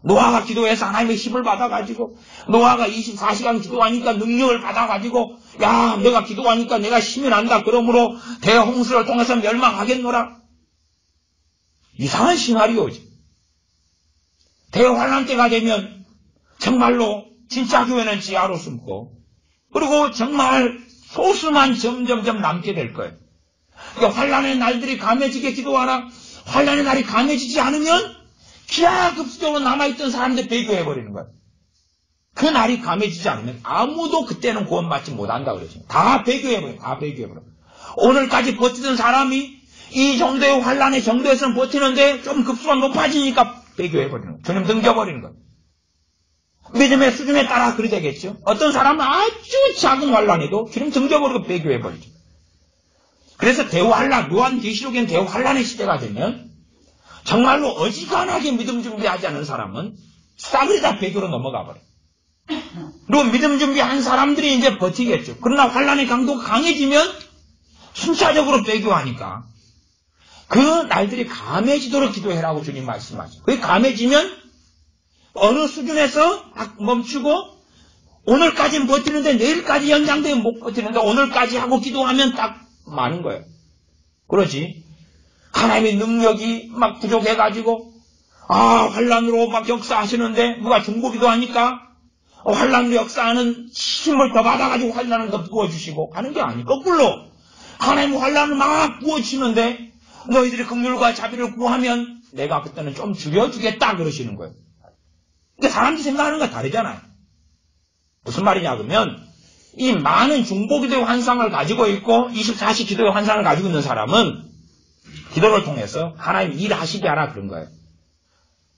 Speaker 1: 노아가 기도해서 하나님의 힘을 받아가지고 노아가 24시간 기도하니까 능력을 받아가지고 야 내가 기도하니까 내가 힘이 난다. 그러므로 대홍수를 통해서 멸망하겠노라. 이상한 시나리오지. 대환란 때가 되면 정말로 진짜 교회는 지하로 숨고 그리고 정말 소수만 점점점 남게 될 거예요. 그러니까 환란의 날들이 감해지게 기도하라. 환란의 날이 감해지지 않으면 기하급수적으로 남아있던 사람들 배교해버리는 거예요. 그 날이 감해지지 않으면 아무도 그때는 구원받지 못한다 그러죠. 다 배교해버려요. 다 배교해버려요. 오늘까지 버티던 사람이 이 정도의 환란의 정도에서는 버티는데 좀 급수가 높아지니까 배교해버리는 거예요. 주님 등져버리는 거예요. 믿음의 수준에 따라 그리 되겠죠. 어떤 사람은 아주 작은 환란에도 주님 등져버리고 배교해버리죠. 그래서 대환란, 요한계시록엔 대환란의 시대가 되면 정말로 어지간하게 믿음 준비하지 않은 사람은 싸그리 다 배교로 넘어가 버려요. 그리고 믿음 준비한 사람들이 이제 버티겠죠. 그러나 환란의 강도가 강해지면 순차적으로 배교하니까 그 날들이 감해지도록 기도해라고 주님 말씀하죠. 그게 감해지면 어느 수준에서 딱 멈추고 오늘까지는 버티는데 내일까지 연장되면 못 버티는데 오늘까지 하고 기도하면 딱 많은 거예요. 그러지. 하나님의 능력이 막 부족해가지고 환란으로 막 역사하시는데 누가 중보기도 하니까 환란으로 역사하는 힘을 더 받아가지고 환란을 더 부어주시고 하는 게 아니고 거꾸로 하나님 환란을 막 부어치는데 너희들이 긍휼과 자비를 구하면 내가 그때는 좀 줄여주겠다 그러시는 거예요. 그러니까 사람들이 생각하는 거 다르잖아요. 무슨 말이냐 그러면 이 많은 중보기도의 환상을 가지고 있고 24시 기도의 환상을 가지고 있는 사람은 기도를 통해서 하나님 일하시게 하라 그런 거예요.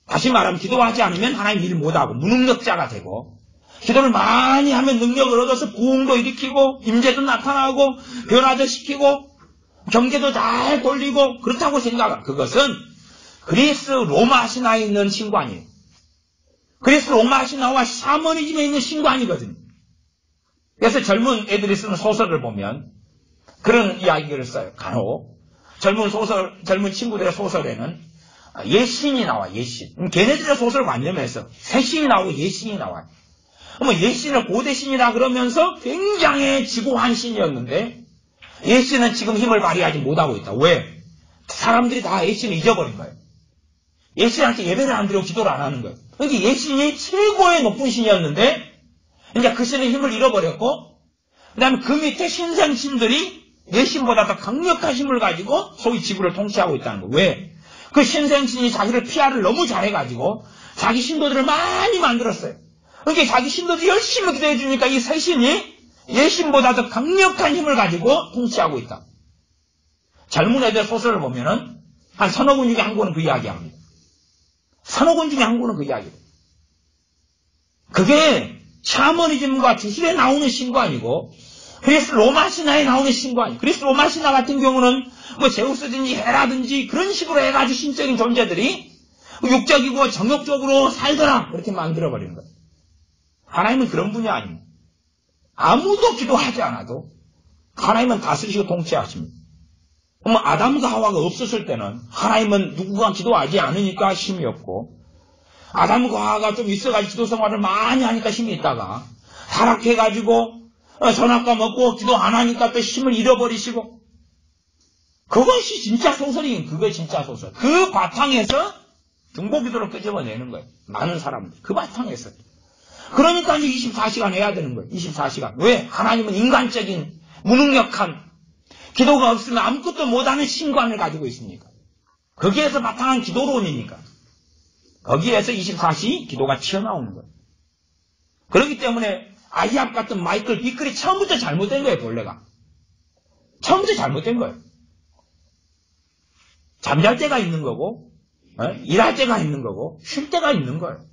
Speaker 1: 다시 말하면 기도하지 않으면 하나님 일 못하고 무능력자가 되고 기도를 많이 하면 능력을 얻어서 부흥도 일으키고 임재도 나타나고 변화도 시키고 경제도 잘 돌리고 그렇다고 생각합니다. 그것은 그리스 로마 신화에 있는 신관이에요. 그리스 로마 신화와 샤머니즘에 있는 신관이거든요. 그래서 젊은 애들이 쓰는 소설을 보면 그런 이야기를 써요. 간혹 젊은 친구들의 소설에는 예신이 나와, 예신. 걔네들의 소설 관념에서 새신이 나오고 예신이 나와요. 그러면 예신을 고대신이라 그러면서 굉장히 지고한 신이었는데 예신은 지금 힘을 발휘하지 못하고 있다. 왜? 사람들이 다 예신을 잊어버린 거예요. 예신한테 예배를 안 드리고 기도를 안 하는 거예요. 그러니까 예신이 최고의 높은 신이었는데 이제 그 신의 힘을 잃어버렸고 그 다음에 그 밑에 신생신들이 예신보다 더 강력한 힘을 가지고 소위 지구를 통치하고 있다는 거예요. 왜? 그 신생신이 자기를 PR을 너무 잘해가지고 자기 신도들을 많이 만들었어요. 그러니까 자기 신도들이 열심히 기도해 주니까 이 새 신이 예신보다 더 강력한 힘을 가지고 통치하고 있다. 젊은 애들 소설을 보면은 한 서너 권 중에 한 권은 그 이야기합니다. 서너 권 중에 한 권은 그 이야기예요. 그게 샤머니즘과 주술에 나오는 신관이고 그리스 로마 신화에 나오는 신관. 그리스 로마 신화 같은 경우는 뭐 제우스든지 헤라든지 그런 식으로 해가지고 신적인 존재들이 육적이고 정욕적으로 살더라 그렇게 만들어버리는 거예요. 하나님은 그런 분이 아닙니다. 아무도 기도하지 않아도 하나님은 다스리시고 통치하십니다. 그럼 아담과 하와가 없었을 때는 하나님은 누구가 기도하지 않으니까 힘이 없고 아담과 하와가 좀 있어가지고 기도 생활을 많이 하니까 힘이 있다가 타락해가지고 선악과 먹고 기도 안 하니까 또 힘을 잃어버리시고 그것이 진짜 소설이긴 그게 진짜 소설. 그 바탕에서 중보기도를 끄집어내는 거예요. 많은 사람들. 그 바탕에서. 그러니까 이제 24시간 해야 되는 거예요. 24시간. 왜? 하나님은 인간적인 무능력한 기도가 없으면 아무것도 못하는 신관을 가지고 있으니까. 거기에서 바탕한 기도론이니까. 거기에서 24시 기도가 튀어나오는 거예요. 그렇기 때문에 아이압 같은 마이클 비클이 처음부터 잘못된 거예요. 본래가. 처음부터 잘못된 거예요. 잠잘 때가 있는 거고 일할 때가 있는 거고 쉴 때가 있는 거예요.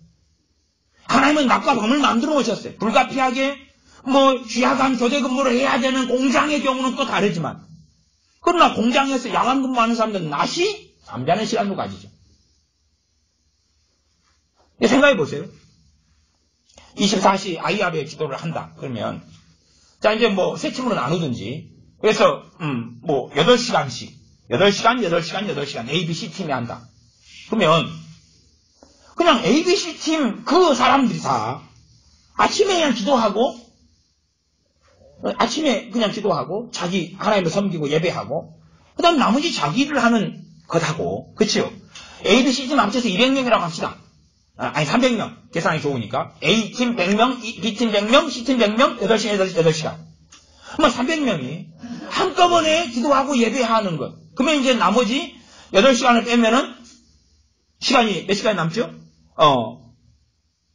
Speaker 1: 하나님은 낮과 밤을 만들어 오셨어요. 불가피하게 야간 교대 근무를 해야 되는 공장의 경우는 또 다르지만 그러나 공장에서 야간 근무하는 사람들은 낮이 잠자는 시간도 가지죠. 생각해 보세요. 24시 아이압의 기도를 한다. 그러면 자 이제 세침으로 나누든지 그래서 8시간씩 8시간 ABC 팀이 한다. 그러면 그냥 ABC 팀 그 사람들이 다 아침에 그냥 기도하고 자기 하나님을 섬기고 예배하고 그 다음 나머지 자기 일을 하는 것하고 그치요? ABC 팀 합쳐서 200명이라고 합시다. 아니 300명 계산이 좋으니까 A팀 100명, B팀 100명, C팀 100명 8시간 300명이 한꺼번에 기도하고 예배하는 것. 그러면 이제 나머지 8시간을 빼면은 시간이 몇 시간이 남죠?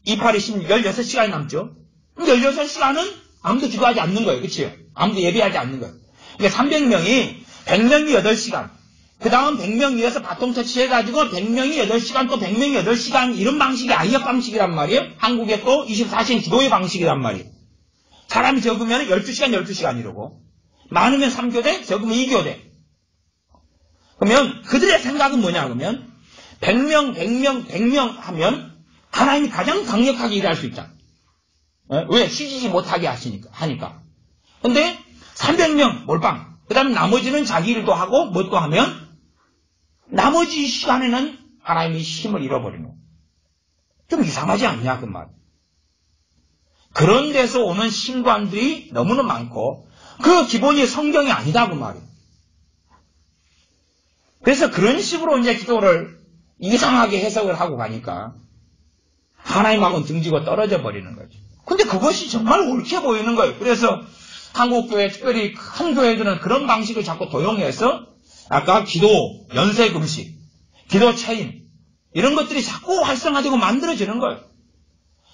Speaker 1: 28이 16시간이 남죠? 16시간은 아무도 기도하지 않는 거예요. 그치요? 아무도 예배하지 않는 거예요. 그러니까 300명이 100명이 8시간 그 다음 100명 위에서 바통 터치해가지고 100명이 8시간 또 100명이 8시간 이런 방식이 아이업 방식이란 말이에요. 한국의 또 24시간 기도의 방식이란 말이에요. 사람이 적으면 12시간 12시간 이러고 많으면 3교대 적으면 2교대. 그러면 그들의 생각은 뭐냐 그러면 100명 하면 하나님이 가장 강력하게 일할 수 있잖아. 왜? 쉬지 못하게 하니까. 근데 300명 몰빵. 그 다음에 나머지는 자기 일도 하고 뭣도 하면 나머지 시간에는 하나님이 힘을 잃어버리는 거예요. 좀 이상하지 않냐 그 말. 그런 데서 오는 신관들이 너무나 많고 그 기본이 성경이 아니다 그 말이에요. 그래서 그런 식으로 이제 기도를 이상하게 해석을 하고 가니까 하나님하고는 등지고 떨어져 버리는 거죠. 근데 그것이 정말 옳게 보이는 거예요. 그래서 한국교회 특별히 큰 교회들은 그런 방식을 자꾸 도용해서 아까 기도, 연쇄금식, 기도 체인 이런 것들이 자꾸 활성화되고 만들어지는 거예요.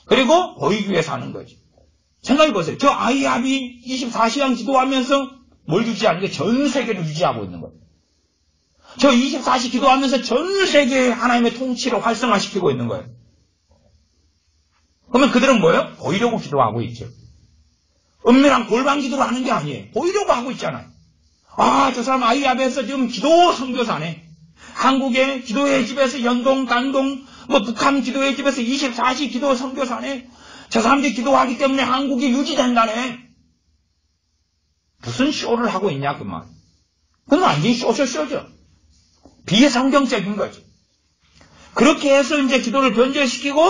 Speaker 1: 그리고 보이기 위해서 하는 거죠. 생각해 보세요. 저 아이압이 24시간 기도하면서 뭘 유지하는 게 전 세계를 유지하고 있는 거예요. 저 24시 기도하면서 전 세계에 하나님의 통치를 활성화시키고 있는 거예요. 그러면 그들은 뭐예요? 보이려고 기도하고 있죠. 은밀한 골방 기도를 하는 게 아니에요. 보이려고 하고 있잖아요. 저 사람 아이압에서 지금 기도 선교사네. 한국의 기도의 집에서 연동, 단동, 북한 기도의 집에서 24시 기도 선교사네. 저 사람들이 기도하기 때문에 한국이 유지된다네. 무슨 쇼를 하고 있냐 그 말. 그건 완전히 쇼죠. 비성경적인 거죠. 그렇게 해서 이제 기도를 변절시키고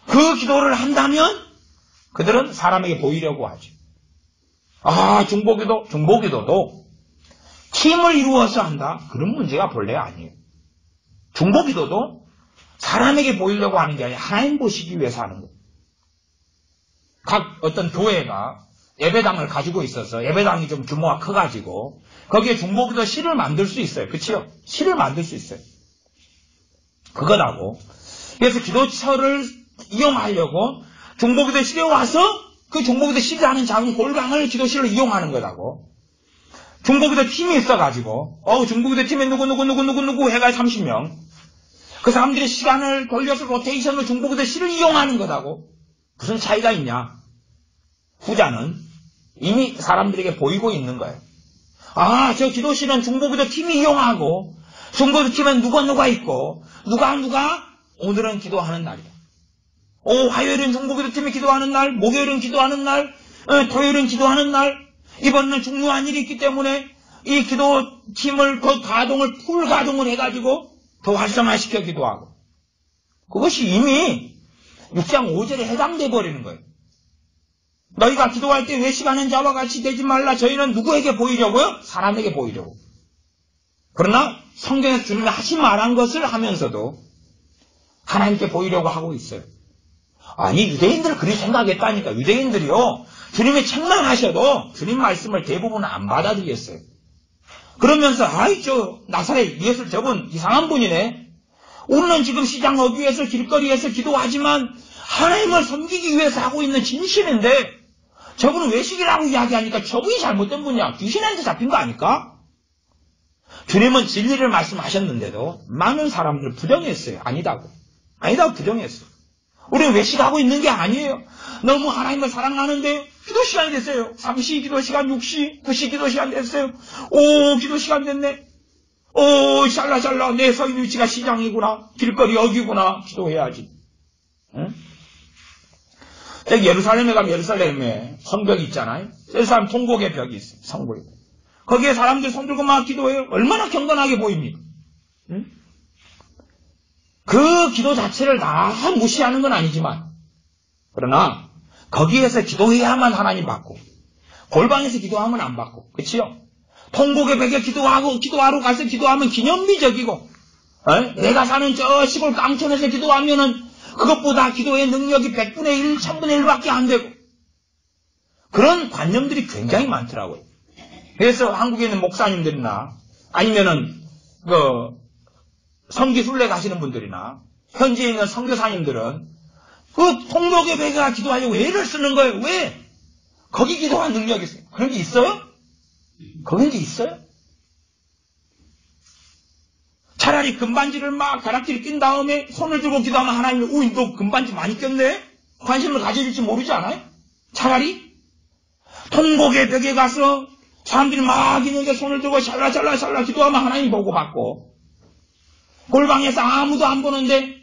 Speaker 1: 그 기도를 한다면 그들은 사람에게 보이려고 하죠. 중보기도도 팀을 이루어서 한다. 그런 문제가 본래 아니에요. 중보기도도 사람에게 보이려고 하는 게 아니라 하나님 보시기 위해서 하는 거예요. 각 어떤 교회가 예배당을 가지고 있어서 예배당이 좀 규모가 커가지고 거기에 중보기도 실을 만들 수 있어요. 그치요? 실을 만들 수 있어요. 그거라고. 그래서 기도처를 이용하려고 중보기도 실에 와서 그 중보기도 실을 하는 작은 골방을 기도실로 이용하는 거라고. 중보기도 팀이 있어가지고, 중보기도 팀에 누구 해가 30명. 그 사람들이 시간을 돌려서 로테이션으로 중보기도 실을 이용하는 거다고. 무슨 차이가 있냐? 후자는 이미 사람들에게 보이고 있는 거예요. 저 기도실은 중보기도 팀이 이용하고, 중보기도 팀엔 누가 있고, 누가 오늘은 기도하는 날이다. 화요일은 중보기도 팀이 기도하는 날, 목요일은 기도하는 날, 토요일은 기도하는 날, 이번에는 중요한 일이 있기 때문에 이 기도팀을 풀 가동을 해가지고 더 활성화시켜 기도하고. 그것이 이미 6장 5절에 해당돼 버리는 거예요. 너희가 기도할 때 외식하는 자와 같이 되지 말라. 저희는 누구에게 보이려고요? 사람에게 보이려고. 그러나 성경에서 주님이 하지 말한 것을 하면서도 하나님께 보이려고 하고 있어요. 아니, 유대인들은 그렇게 생각했다니까. 유대인들이요, 주님이 책만 하셔도 주님 말씀을 대부분 안 받아들였어요. 그러면서 나사렛 예수 저분 이상한 분이네. 우리는 지금 시장 어귀에서 길거리에서 기도하지만 하나님을 섬기기 위해서 하고 있는 진실인데 저분은 외식이라고 이야기하니까 저분이 잘못된 분이야. 귀신한테 잡힌 거 아닐까? 주님은 진리를 말씀하셨는데도 많은 사람들 부정했어요. 아니다고 부정했어요. 우리는 외식하고 있는 게 아니에요. 너무 하나님을 사랑하는데 기도 시간이 됐어요. 3시 기도 시간, 6시, 9시 기도 시간 됐어요. 기도 시간 됐네. 샬라샬라, 내 서 있는 위치가 시장이구나. 길거리 여기구나. 기도해야지. 응? 예루살렘에 가면 예루살렘에 성벽이 있잖아요. 예루살렘 통곡의 벽이 있어요. 성벽이. 거기에 사람들 손 들고 막 기도해요. 얼마나 경건하게 보입니까? 응? 그 기도 자체를 다 무시하는 건 아니지만, 그러나 거기에서 기도해야만 하나님 받고, 골방에서 기도하면 안 받고, 그치요? 통곡의 벽에 기도하러 가서 기도하면 기념비적이고, 내가 사는 저 시골 깡촌에서 기도하면은 그것보다 기도의 능력이 100분의 1, 1000분의 1밖에 안 되고, 그런 관념들이 굉장히 많더라고요. 그래서 한국에 있는 목사님들이나 아니면은 성기순례 가시는 분들이나 현지에 있는 선교사님들은 그 통곡의 벽에 기도하려고 애를 쓰는 거예요. 왜? 거기 기도한 능력이 있어요. 그런 게 있어요? 그런 게 있어요? 차라리 금반지를 막 가락지를 낀 다음에 손을 들고 기도하면 하나님이 너 금반지 많이 꼈네? 관심을 가져줄지 모르지 않아요? 차라리 통곡의 벽에 가서 사람들이 막 있는데 손을 들고 샬라샬라 기도하면 하나님 보고 받고, 골방에서 아무도 안 보는데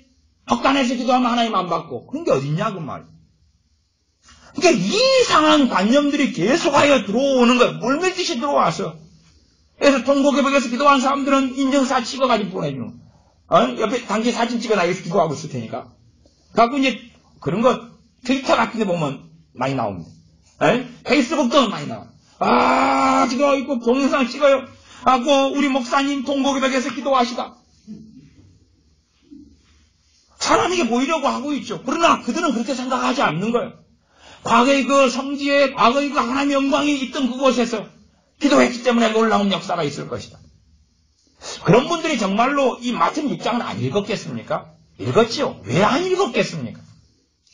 Speaker 1: 벽단에서 기도하면 하나님 안 받고, 그런 게 어딨냐고 말이에요. 그러니까 이상한 관념들이 계속하여 들어오는 거예요. 물밀듯이 들어와서. 그래서 통곡의 벽에서 기도한 사람들은 인증사 찍어가지고 보내주는 거예요. 옆에 당시 사진 찍어놔서 기도하고 있을 테니까. 그래갖고 이제 그런 거 트위터 같은 데 보면 많이 나옵니다. 페이스북도 많이 나와요. 기도 있고 동영상 찍어요. 우리 목사님 통곡의 벽에서 기도하시다. 사람에게 보이려고 하고 있죠. 그러나 그들은 그렇게 생각하지 않는 거예요. 과거의 그 성지에, 과거의 그 하나님의 영광이 있던 그곳에서 기도했기 때문에 놀라운 역사가 있을 것이다. 그런 분들이 정말로 이 마태복음 6장은 안 읽었겠습니까? 읽었지요. 왜 안 읽었겠습니까?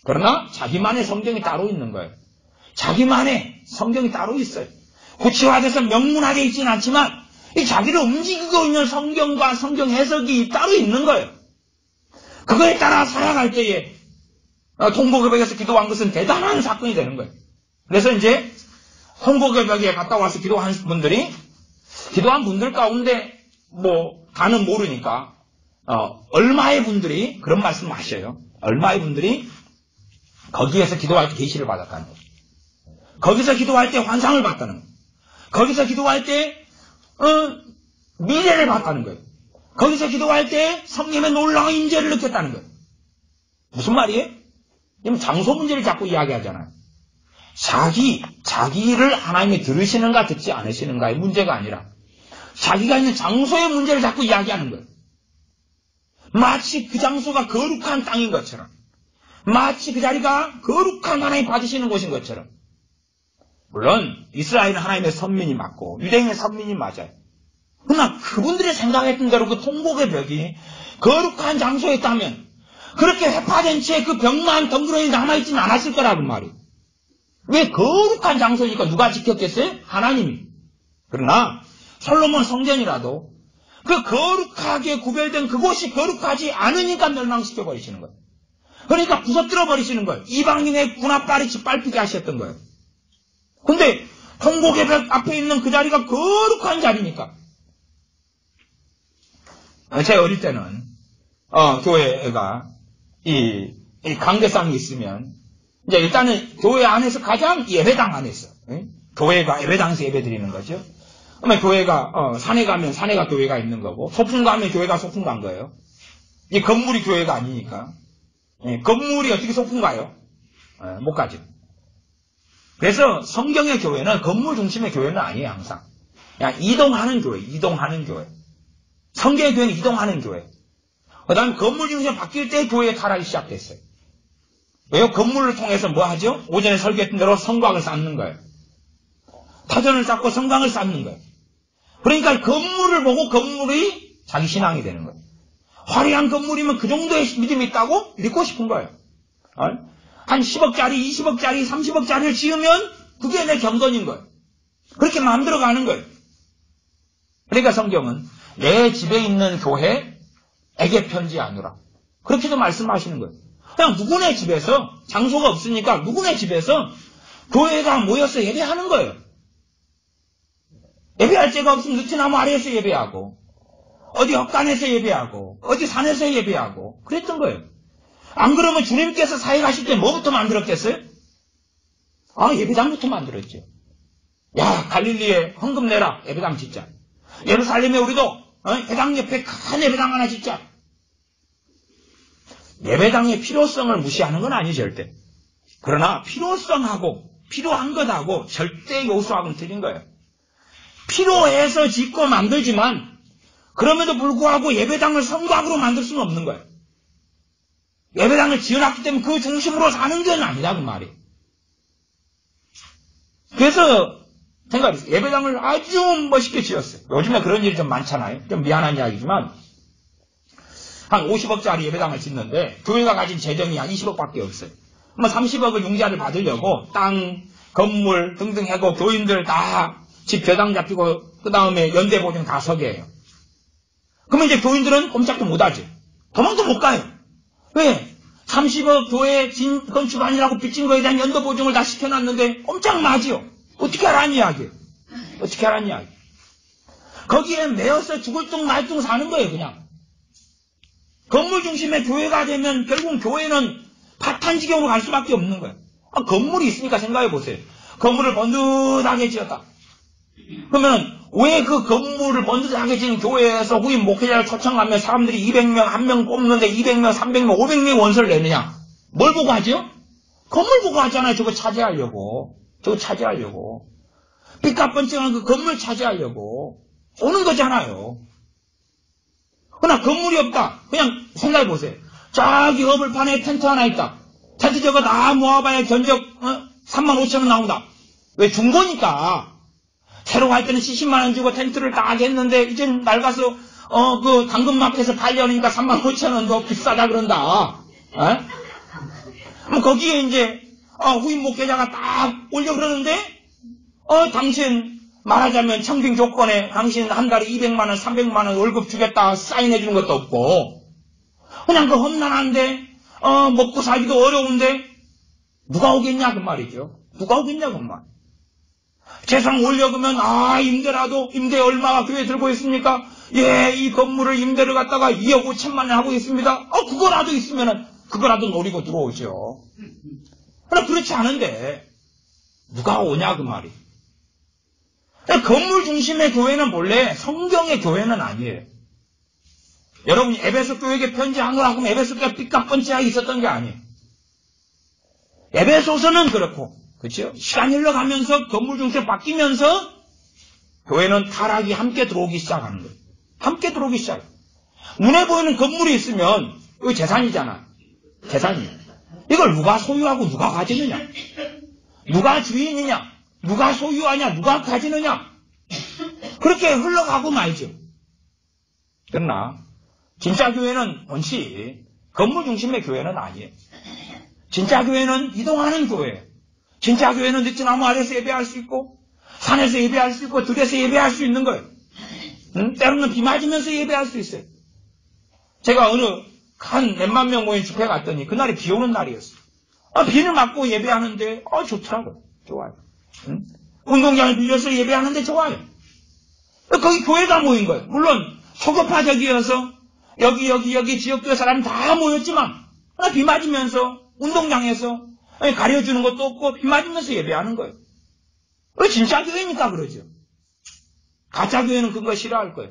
Speaker 1: 그러나 자기만의 성경이 따로 있는 거예요. 자기만의 성경이 따로 있어요. 구체화돼서 명문화되어 있지는 않지만 이 자기를 움직이고 있는 성경과 성경 해석이 따로 있는 거예요. 그거에 따라 살아갈 때에 통곡의 벽에서 기도한 것은 대단한 사건이 되는 거예요. 그래서 이제 통곡의 벽에 갔다 와서 기도한 분들 가운데 다는 모르니까 얼마의 분들이 그런 말씀을 하셔요. 얼마의 분들이 거기에서 기도할 때 계시를 받았다는 거예요. 거기서 기도할 때 환상을 봤다는 거예요. 거기서 기도할 때 미래를 봤다는 거예요. 거기서 기도할 때 성령의 놀라운 임재를 느꼈다는 거예요. 무슨 말이에요? 지금 장소 문제를 자꾸 이야기하잖아요. 자기를 하나님이 들으시는가 듣지 않으시는가의 문제가 아니라 자기가 있는 장소의 문제를 자꾸 이야기하는 거예요. 마치 그 장소가 거룩한 땅인 것처럼, 마치 그 자리가 거룩한 하나님 받으시는 곳인 것처럼. 물론 이스라엘은 하나님의 선민이 맞고 유대인의 선민이 맞아요. 그러나 그분들이 생각했던 대로 그 통곡의 벽이 거룩한 장소에 있다면 그렇게 회파된 채 그 벽만 덩그러니 남아있지는 않았을 거라고 말이에요. 왜? 거룩한 장소니까 누가 지켰겠어요? 하나님이. 그러나 솔로몬 성전이라도 그 거룩하게 구별된 그곳이 거룩하지 않으니까 멸망시켜 버리시는 거예요. 그러니까 부서뜨려 버리시는 거예요. 이방인의 군합발이 짓밟히게 하셨던 거예요. 근데 통곡의 벽 앞에 있는 그 자리가 거룩한 자리니까. 제 어릴 때는 교회가 이 강대상이 있으면 이제 일단은 교회 안에서 가장 예배당 안에서 교회가 예배당에서 예배 드리는 거죠. 그러면 교회가 산에 가면 산에가 교회가 있는 거고 소풍 가면 교회가 소풍 간 거예요. 이 건물이 교회가 아니니까. 건물이 어떻게 소풍 가요? 못 가죠. 그래서 성경의 교회는 건물 중심의 교회는 아니에요. 항상 그냥 이동하는 교회. 성경의 교회는 이동하는 교회. 그 다음에 건물 중심이 바뀔 때 교회의 타락이 시작됐어요. 왜요? 건물을 통해서 뭐 하죠? 오전에 설교했던 대로 성곽을 쌓는 거예요. 타전을 쌓고 성곽을 쌓는 거예요. 그러니까 건물을 보고 건물이 자기 신앙이 되는 거예요. 화려한 건물이면 그 정도의 믿음이 있다고 믿고 싶은 거예요. 한 10억짜리, 20억짜리, 30억짜리를 지으면 그게 내 경건인 거예요. 그렇게 만들어가는 거예요. 그러니까 성경은 내 집에 있는 교회에게 편지하노라. 그렇게도 말씀하시는 거예요. 그냥 누구네 집에서, 장소가 없으니까 누구네 집에서 교회가 모여서 예배하는 거예요. 예배할 데가 없으면 느티나무 아래에서 예배하고, 어디 헛간에서 예배하고, 어디 산에서 예배하고, 그랬던 거예요. 안 그러면 주님께서 사회 가실 때 뭐부터 만들었겠어요? 예배당부터 만들었죠. 야, 갈릴리에 헌금 내라. 예배당 짓자. 예루살렘에 우리도 회당 옆에 큰 예배당 하나 짓자. 예배당의 필요성을 무시하는 건 아니죠, 절대. 그러나 필요성하고 필요한 것하고 절대 요소하고는 틀린 거예요. 필요해서 짓고 만들지만 그럼에도 불구하고 예배당을 성곽으로 만들 수는 없는 거예요. 예배당을 지어놨기 때문에 그 중심으로 사는 건 아니다 그 말이에요. 그래서 생각했어요. 예배당을 아주 멋있게 지었어요. 요즘에 그런 일이 좀 많잖아요. 좀 미안한 이야기지만 한 50억짜리 예배당을 짓는데 교회가 가진 재정이 한 20억밖에 없어요. 30억을 융자를 받으려고 땅, 건물 등등 해고 교인들 다 집 배당 잡히고 그 다음에 연대보증 다 서게 해요. 그러면 이제 교인들은 꼼짝도 못하죠. 도망도 못 가요. 왜? 30억 교회 건축 아니라고 빚진 거에 대한 연도보증을 다 시켜놨는데 꼼짝 마지요. 어떻게 하라는 이야기예요. 어떻게 하라는 이야기. 거기에 매여서 죽을 둥 말 둥 사는 거예요. 그냥. 건물 중심의 교회가 되면 결국 교회는 파탄지경으로 갈 수밖에 없는 거예요. 건물이 있으니까 생각해 보세요. 건물을 번듯하게 지었다. 그러면 왜 그 건물을 번듯하게 지은 교회에서 후임 목회자를 초청하면 사람들이 200명, 1명 뽑는데 200명, 300명, 500명 원서를 내느냐? 뭘 보고 하죠? 건물 보고 하잖아요. 저거 차지하려고. 빚값 번쩍한 그 건물 차지하려고. 오는 거잖아요. 그러나 건물이 없다. 그냥 생각해 보세요. 저기 어블판에 텐트 하나 있다. 텐트 저거 다 모아봐야 견적 35,000원 나온다. 왜? 중고니까. 새로 갈 때는 70만원 주고 텐트를 딱 했는데 이젠 낡아서 그 당근마켓에서 팔려니까 35,000원 더 비싸다 그런다. 거기에 이제 후임 목회자가 딱 올려 그러는데 당신 말하자면 청빙 조건에 당신 한 달에 200만원, 300만원 월급 주겠다 사인해 주는 것도 없고 그냥 그 험난한데 먹고 살기도 어려운데 누가 오겠냐 그 말이죠. 누가 오겠냐 그 말. 재산 올려그면 임대라도 임대 얼마가 교회 들고 있습니까? 예, 이 건물을 임대를 갖다가 2억 5천만 원 하고 있습니다. 그거라도 있으면은 그거라도 노리고 들어오죠. 그러나 그렇지 않은데 누가 오냐 그 말이. 건물 중심의 교회는 본래 성경의 교회는 아니에요. 여러분이 에베소 교회에게 편지하느라 하면 에베소 교회가 삐까뻔쩍하게 있었던 게 아니에요. 에베소서는 그렇고 그렇죠? 시간이 흘러가면서 건물 중심으로 바뀌면서 교회는 타락이 함께 들어오기 시작하는 거예요. 함께 들어오기 시작해요. 눈에 보이는 건물이 있으면 이거 재산이잖아. 재산이에요. 이걸 누가 소유하고 누가 가지느냐? 누가 주인이냐? 누가 소유하냐? 누가 가지느냐? 그렇게 흘러가고 말죠. 그러나 진짜 교회는 원칙 건물 중심의 교회는 아니에요. 진짜 교회는 이동하는 교회예요. 진짜 교회는 느티나무 아래서 예배할 수 있고 산에서 예배할 수 있고 들에서 예배할 수 있는 거예요. 때로는 비 맞으면서 예배할 수 있어요. 제가 어느 한 몇만 명 모인 집회 갔더니 그날이 비 오는 날이었어요. 비를 맞고 예배하는데 좋더라고요. 좋아요. 운동장을 빌려서 예배하는데 좋아요. 거기 교회가 모인 거예요. 물론 초급파적이어서 여기 지역교회 사람 다 모였지만 비 맞으면서 운동장에서 가려주는 것도 없고 비 맞으면서 예배하는 거예요. 진짜 교회니까 그러죠. 가짜 교회는 그거 싫어할 거예요.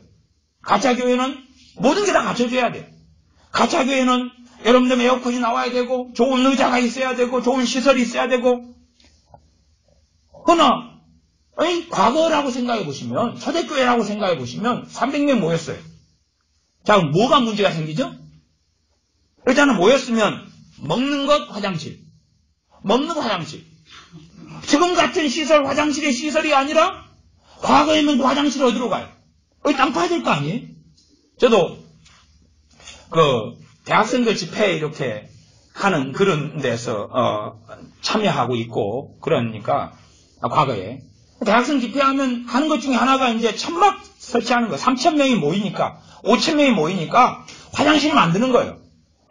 Speaker 1: 가짜 교회는 모든 게 다 갖춰줘야 돼요. 가짜 교회는 여러분들 에어컨이 나와야 되고 좋은 의자가 있어야 되고 좋은 시설이 있어야 되고. 그러나 과거라고 생각해 보시면, 초대교회라고 생각해 보시면 300명 모였어요. 자, 뭐가 문제가 생기죠? 일단은 모였으면 먹는 것 화장실, 먹는 거 화장실. 지금 같은 시설, 화장실의 시설이 아니라 과거에는 그 화장실 어디로 가요? 땅 파야 될 거 아니에요? 저도 대학생들 집회 이렇게 하는 그런 데서 참여하고 있고 그러니까 과거에 대학생 집회하면 하는 것 중에 하나가 이제 천막 설치하는 거예요. 3,000명이 모이니까 5,000명이 모이니까 화장실 만드는 거예요.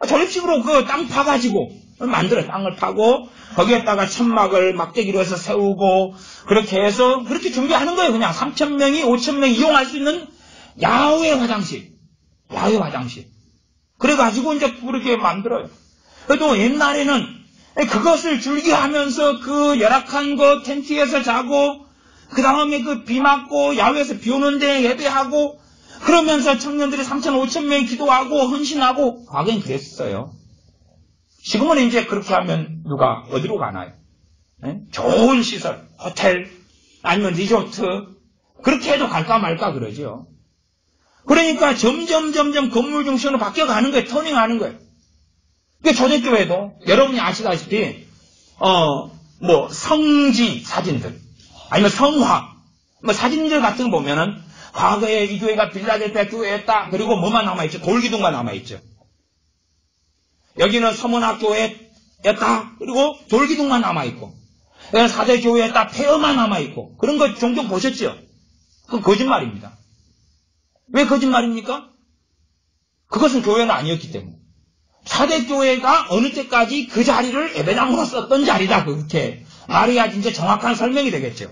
Speaker 1: 조립식으로 그 땅 파가지고 만들어요. 땅을 파고 거기에다가 천막을 막대기로 해서 세우고 그렇게 해서 그렇게 준비하는 거예요. 그냥 3,000명이 5,000명이 이용할 수 있는 야외 화장실. 그래가지고 이제 그렇게 만들어요. 그래도 옛날에는 그것을 즐겨하면서 그 열악한 거 텐트에서 자고 그 다음에 그 비 맞고 야외에서 비 오는데 예배하고 그러면서 청년들이 3,000, 5,000명이 기도하고 헌신하고 과거엔 그랬어요. 지금은 이제 그렇게 하면 누가 어디로 가나요? 좋은 시설, 호텔 아니면 리조트 그렇게 해도 갈까 말까 그러죠. 그러니까 점점 건물 중심으로 바뀌어가는 거예요. 터닝하는 거예요. 그러니까 초대교회도 여러분이 아시다시피 성지 사진들 아니면 성화 사진들 같은 거 보면은 과거에 이 교회가 빌라델피아 교회였다. 그리고 뭐만 남아있죠? 돌기둥만 남아있죠. 여기는 서문학교회였다. 그리고 돌기둥만 남아있고 여기는 사대교회였다. 폐허만 남아있고 그런 거 종종 보셨죠? 그건 거짓말입니다. 왜 거짓말입니까? 그것은 교회는 아니었기 때문에. 사대교회가 어느 때까지 그 자리를 예배당으로 썼던 자리다. 그렇게 말해야지 이제 정확한 설명이 되겠죠.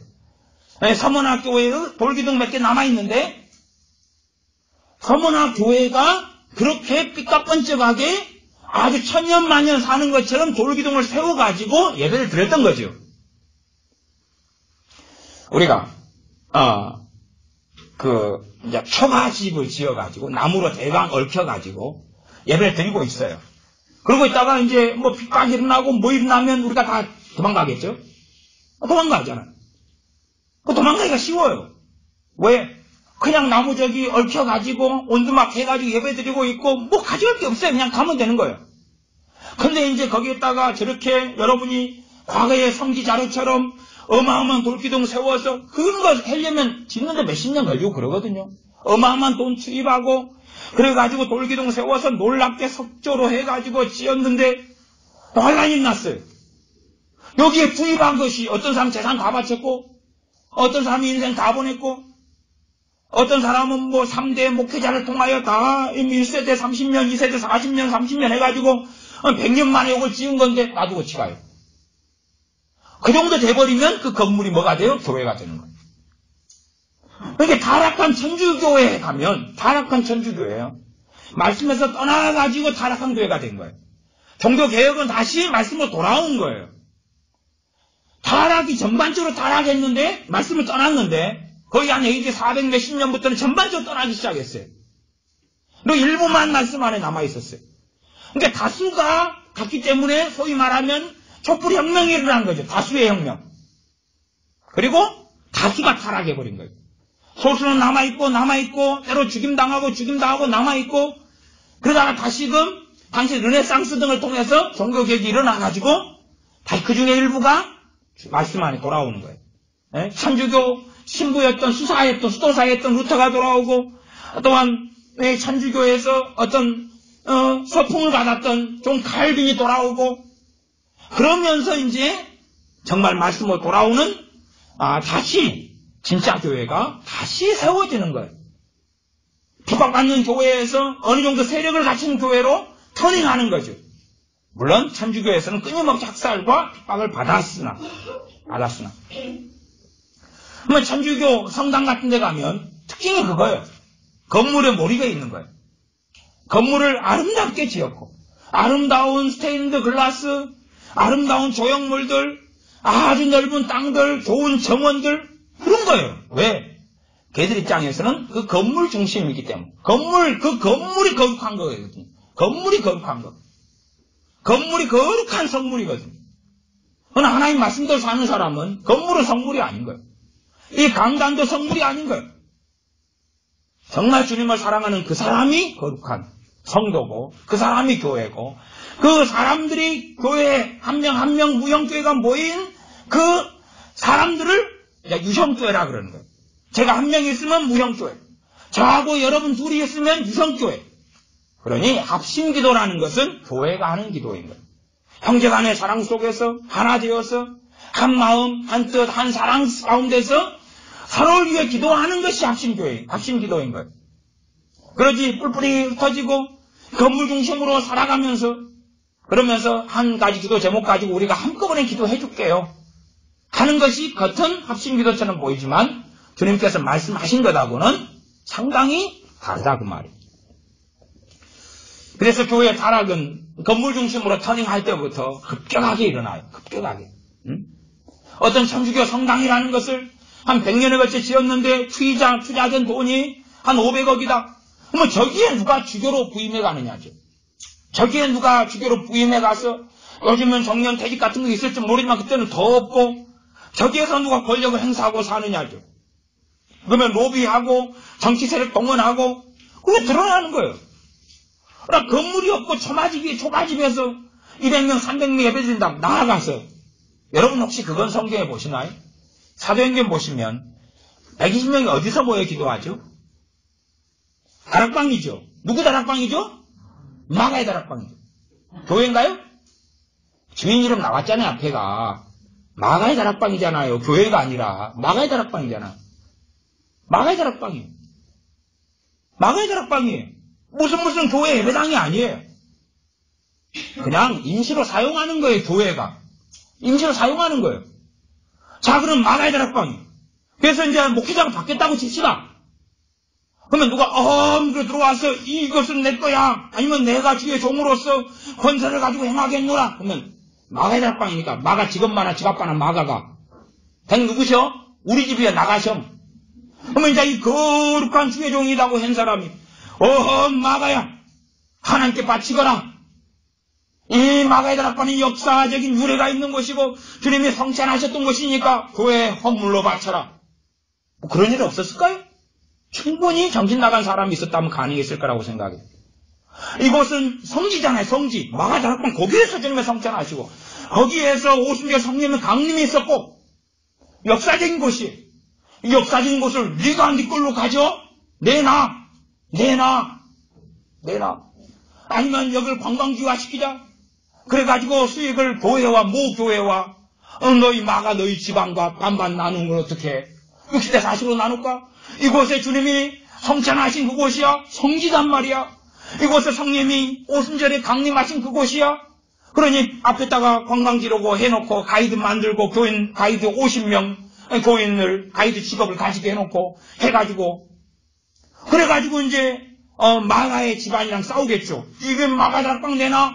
Speaker 1: 서문학교회의 돌기둥 몇 개 남아있는데 서문학교회가 그렇게 삐까뻔쩍하게 아주 천년만년 사는 것처럼 돌기둥을 세워가지고 예배를 드렸던 거죠. 우리가 이제 초가집을 지어가지고 나무로 대강 얽혀가지고 예배를 드리고 있어요. 그러고 있다가 이제 빗방이 일어나고 일어나면 우리가 다 도망가겠죠? 도망가잖아요. 도망가기가 쉬워요. 왜? 그냥 나무 저기 얽혀가지고 온두막 해가지고 예배 드리고 있고 가져올 게 없어요. 그냥 가면 되는 거예요. 근데 이제 거기에다가 저렇게 여러분이 과거의 성지 자료처럼 어마어마한 돌기둥 세워서 그런 거 하려면 짓는데 몇십 년 걸리고 그러거든요. 어마어마한 돈 투입하고 그래가지고 돌기둥 세워서 놀랍게 석조로 해가지고 지었는데 혼란이 났어요. 여기에 투입한 것이 어떤 사람 재산 다 바쳤고 어떤 사람이 인생 다 보냈고 어떤 사람은 3대 목회자를 통하여 다 1세대 30년, 2세대 40년, 30년 해가지고 100년 만에 이걸 지은 건데 놔두고 치가요. 그 정도 돼버리면 그 건물이 뭐가 돼요? 교회가 되는 거예요. 그러니까 타락한 천주교회에 가면 타락한 천주교회예요. 말씀에서 떠나가지고 타락한 교회가 된 거예요. 종교개혁은 다시 말씀으로 돌아온 거예요. 타락이 전반적으로 타락했는데 말씀을 떠났는데 거의 한 AD 400 몇십 년부터는 전반적으로 떠나기 시작했어요. 그리고 일부만 말씀 안에 남아있었어요. 그러니까 다수가 갔기 때문에 소위 말하면 촛불 혁명이 일어난 거죠. 다수의 혁명. 그리고 다수가 타락해버린 거예요. 소수는 남아있고 때로 죽임당하고 남아있고 그러다가 다시금 당시 르네상스 등을 통해서 종교개혁이 일어나가지고 다시 그 중에 일부가 말씀 안에 돌아오는 거예요. 천주교 신부였던 수도사였던 루터가 돌아오고 또한 천주교에서 어떤 서풍을 받았던 존 칼빈이 돌아오고 그러면서 이제 정말 말씀으로 돌아오는 다시 진짜 교회가 다시 세워지는 거예요. 핍박받는 교회에서 어느 정도 세력을 갖춘 교회로 터닝하는 거죠. 물론 천주교에서는 끊임없이 학살과 핍박을 받았으나 그러면 천주교 성당 같은 데 가면 특징이 그거예요. 건물에 몰입해 있는 거예요. 건물을 아름답게 지었고 아름다운 스테인드 글라스, 아름다운 조형물들, 아주 넓은 땅들, 좋은 정원들 그런 거예요. 왜? 걔들 입장에서는 그 건물 중심이기 때문에 그 건물이 거룩한 거거든요. 건물이 거룩한 거. 건물이 거룩한 성물이거든요. 그러나 하나님 말씀대로 사는 사람은 건물은 성물이 아닌 거예요. 이 강단도 성물이 아닌 거예요. 정말 주님을 사랑하는 그 사람이 거룩한 성도고 그 사람이 교회고 그 사람들이 교회 한 명 한 명 무형교회가 모인 그 사람들을 유형교회라 그러는 거예요. 제가 한 명 있으면 무형교회, 저하고 여러분 둘이 있으면 유형교회. 그러니 합심기도라는 것은 교회가 하는 기도인 거예요. 형제간의 사랑 속에서 하나 되어서 한 마음, 한 뜻, 한 사랑 가운데서 서로를 위해 기도하는 것이 합심기도인 거예요. 그러지 뿔뿔이 흩어지고 건물 중심으로 살아가면서 그러면서 한 가지 기도 제목 가지고 우리가 한꺼번에 기도해 줄게요 하는 것이 겉은 합심기도처럼 보이지만 주님께서 말씀하신 것하고는 상당히 다르다 그 말이에요. 그래서 교회의 타락은 건물 중심으로 터닝할 때부터 급격하게 일어나요. 급격하게. 어떤 천주교 성당이라는 것을 한 100년에 걸쳐 지었는데 투자된 돈이 한 500억이다. 그러면 저기에 누가 주교로 부임해 가느냐죠. 저기에 누가 주교로 부임해 가서 요즘은 정년퇴직 같은 거 있을지 모르지만 그때는 더 없고 저기에서 누가 권력을 행사하고 사느냐죠. 그러면 로비하고 정치 세력 동원하고 그게 드러나는 거예요. 그러나 건물이 없고 초가집에서 200명 300명 예배드린다면 나아가서 여러분 혹시 그건 성경에 보시나요? 사도행전 보시면 120명이 어디서 모여 기도하죠? 다락방이죠. 누구 다락방이죠? 마가의 다락방이죠. 교회인가요? 주인 이름 나왔잖아요. 앞에가 마가의 다락방이잖아요. 교회가 아니라 마가의 다락방이잖아요. 마가의 다락방이에요. 마가의 다락방이에요. 무슨 교회 예배당이 아니에요. 그냥 임시로 사용하는 거예요. 교회가 임시로 사용하는 거예요. 자, 그럼 마가의 다락방이에요. 그래서 이제 목회자가 바뀌었다고 칩시다. 그러면 누가 들어와서 이것은 내 거야 아니면 내가 주의 종으로서 권세를 가지고 행하겠노라 그러면 마가의 다락방이니까 마가 직업만한 지갑반한 마가가 당 누구셔? 우리 집이야 나가셔. 그러면 이제 이 거룩한 주의 종이라고 한 사람이 마가야 하나님께 바치거라. 이 마가의 다락방은 역사적인 유래가 있는 것이고 주님이 성찬하셨던 것이니까 교회에 헌물로 바쳐라. 뭐 그런 일이 없었을까요? 충분히 정신 나간 사람이 있었다면 가능했을 거라고 생각해요. 이곳은 성지잖아요. 성지. 마가 다락방 거기에서 주님의 성찬하시고 거기에서 오순절 성령의 강림이 있었고 역사적인 곳이 이 역사적인 곳을 네가 네 걸로 가져 내놔 아니면 여기를 관광지화 시키자. 그래가지고 수익을 교회와 모교회와 너희 마가 너희 지방과 반반 나누는 건 어떻게 60대 40으로 나눌까? 이곳에 주님이 성찬하신 그곳이야. 성지단 말이야. 이곳에 성령이 오순절에 강림하신 그곳이야. 그러니 앞에다가 관광지로고 해놓고 가이드 만들고 교인 가이드 50명 교인을 가이드 직업을 가지게 해놓고 해가지고 그래가지고 이제 마가의 집안이랑 싸우겠죠. 이게 마가 다락방 내놔?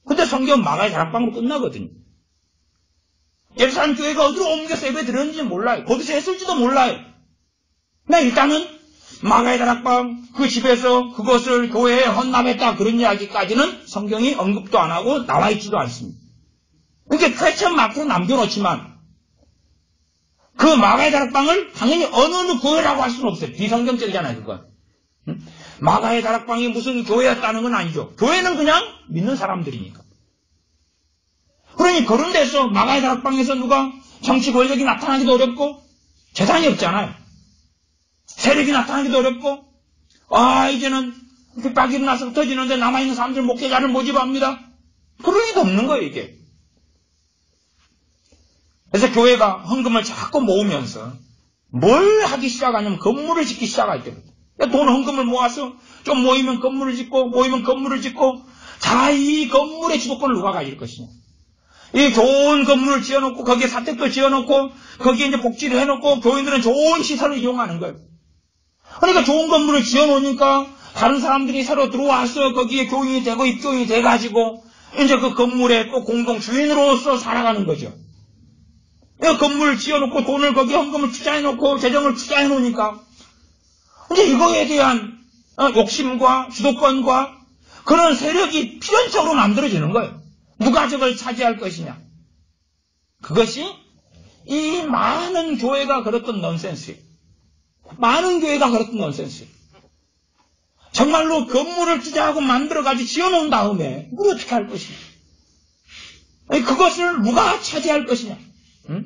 Speaker 1: 근데 성경은 마가의 다락방으로 끝나거든요. 예루살렘 교회가 어디로 옮겨서 예배 드렸는지 몰라요. 거기서 했을지도 몰라요. 근데 일단은 마가의 다락방 그 집에서 그것을 교회에 헌납했다 그런 이야기까지는 성경이 언급도 안 하고 나와 있지도 않습니다. 그러니까 퀘스천 마크로 남겨놓지만 그 마가의 다락방을 당연히 어느 교회라고 할 수는 없어요. 비성경적이잖아요. 그건. 마가의 다락방이 무슨 교회였다는 건 아니죠. 교회는 그냥 믿는 사람들이니까. 그러니 그런 데서 마가의 다락방에서 누가 정치 권력이 나타나기도 어렵고 재산이 없잖아요. 세력이 나타나기도 어렵고 이제는 핍박이 일어나서 터지는데 남아있는 사람들 목회자를 모집합니다. 그럴 리도 없는 거예요. 이게. 그래서 교회가 헌금을 자꾸 모으면서 뭘 하기 시작하냐면 건물을 짓기 시작할 때부터. 돈 헌금을 모아서 좀 모이면 건물을 짓고 모이면 건물을 짓고 자, 이 건물의 주도권을 누가 가질 것이냐. 이 좋은 건물을 지어놓고 거기에 사택도 지어놓고 거기에 이제 복지를 해놓고 교인들은 좋은 시설을 이용하는 거예요. 그러니까 좋은 건물을 지어놓으니까 다른 사람들이 새로 들어와서 거기에 교인이 되고 입교인이 돼가지고 이제 그 건물의 또 공동 주인으로서 살아가는 거죠. 건물을 지어놓고 돈을 거기에 헌금을 투자해놓고 재정을 투자해놓으니까 이제 이거에 대한 욕심과 주도권과 그런 세력이 필연적으로 만들어지는 거예요. 누가 저걸 차지할 것이냐. 그것이 이 많은 교회가 걸었던 넌센스예요. 많은 교회가 걸었던 넌센스예요. 정말로 건물을 투자하고 만들어가지고 지어놓은 다음에 이걸 어떻게 할 것이냐. 그것을 누가 차지할 것이냐. 응?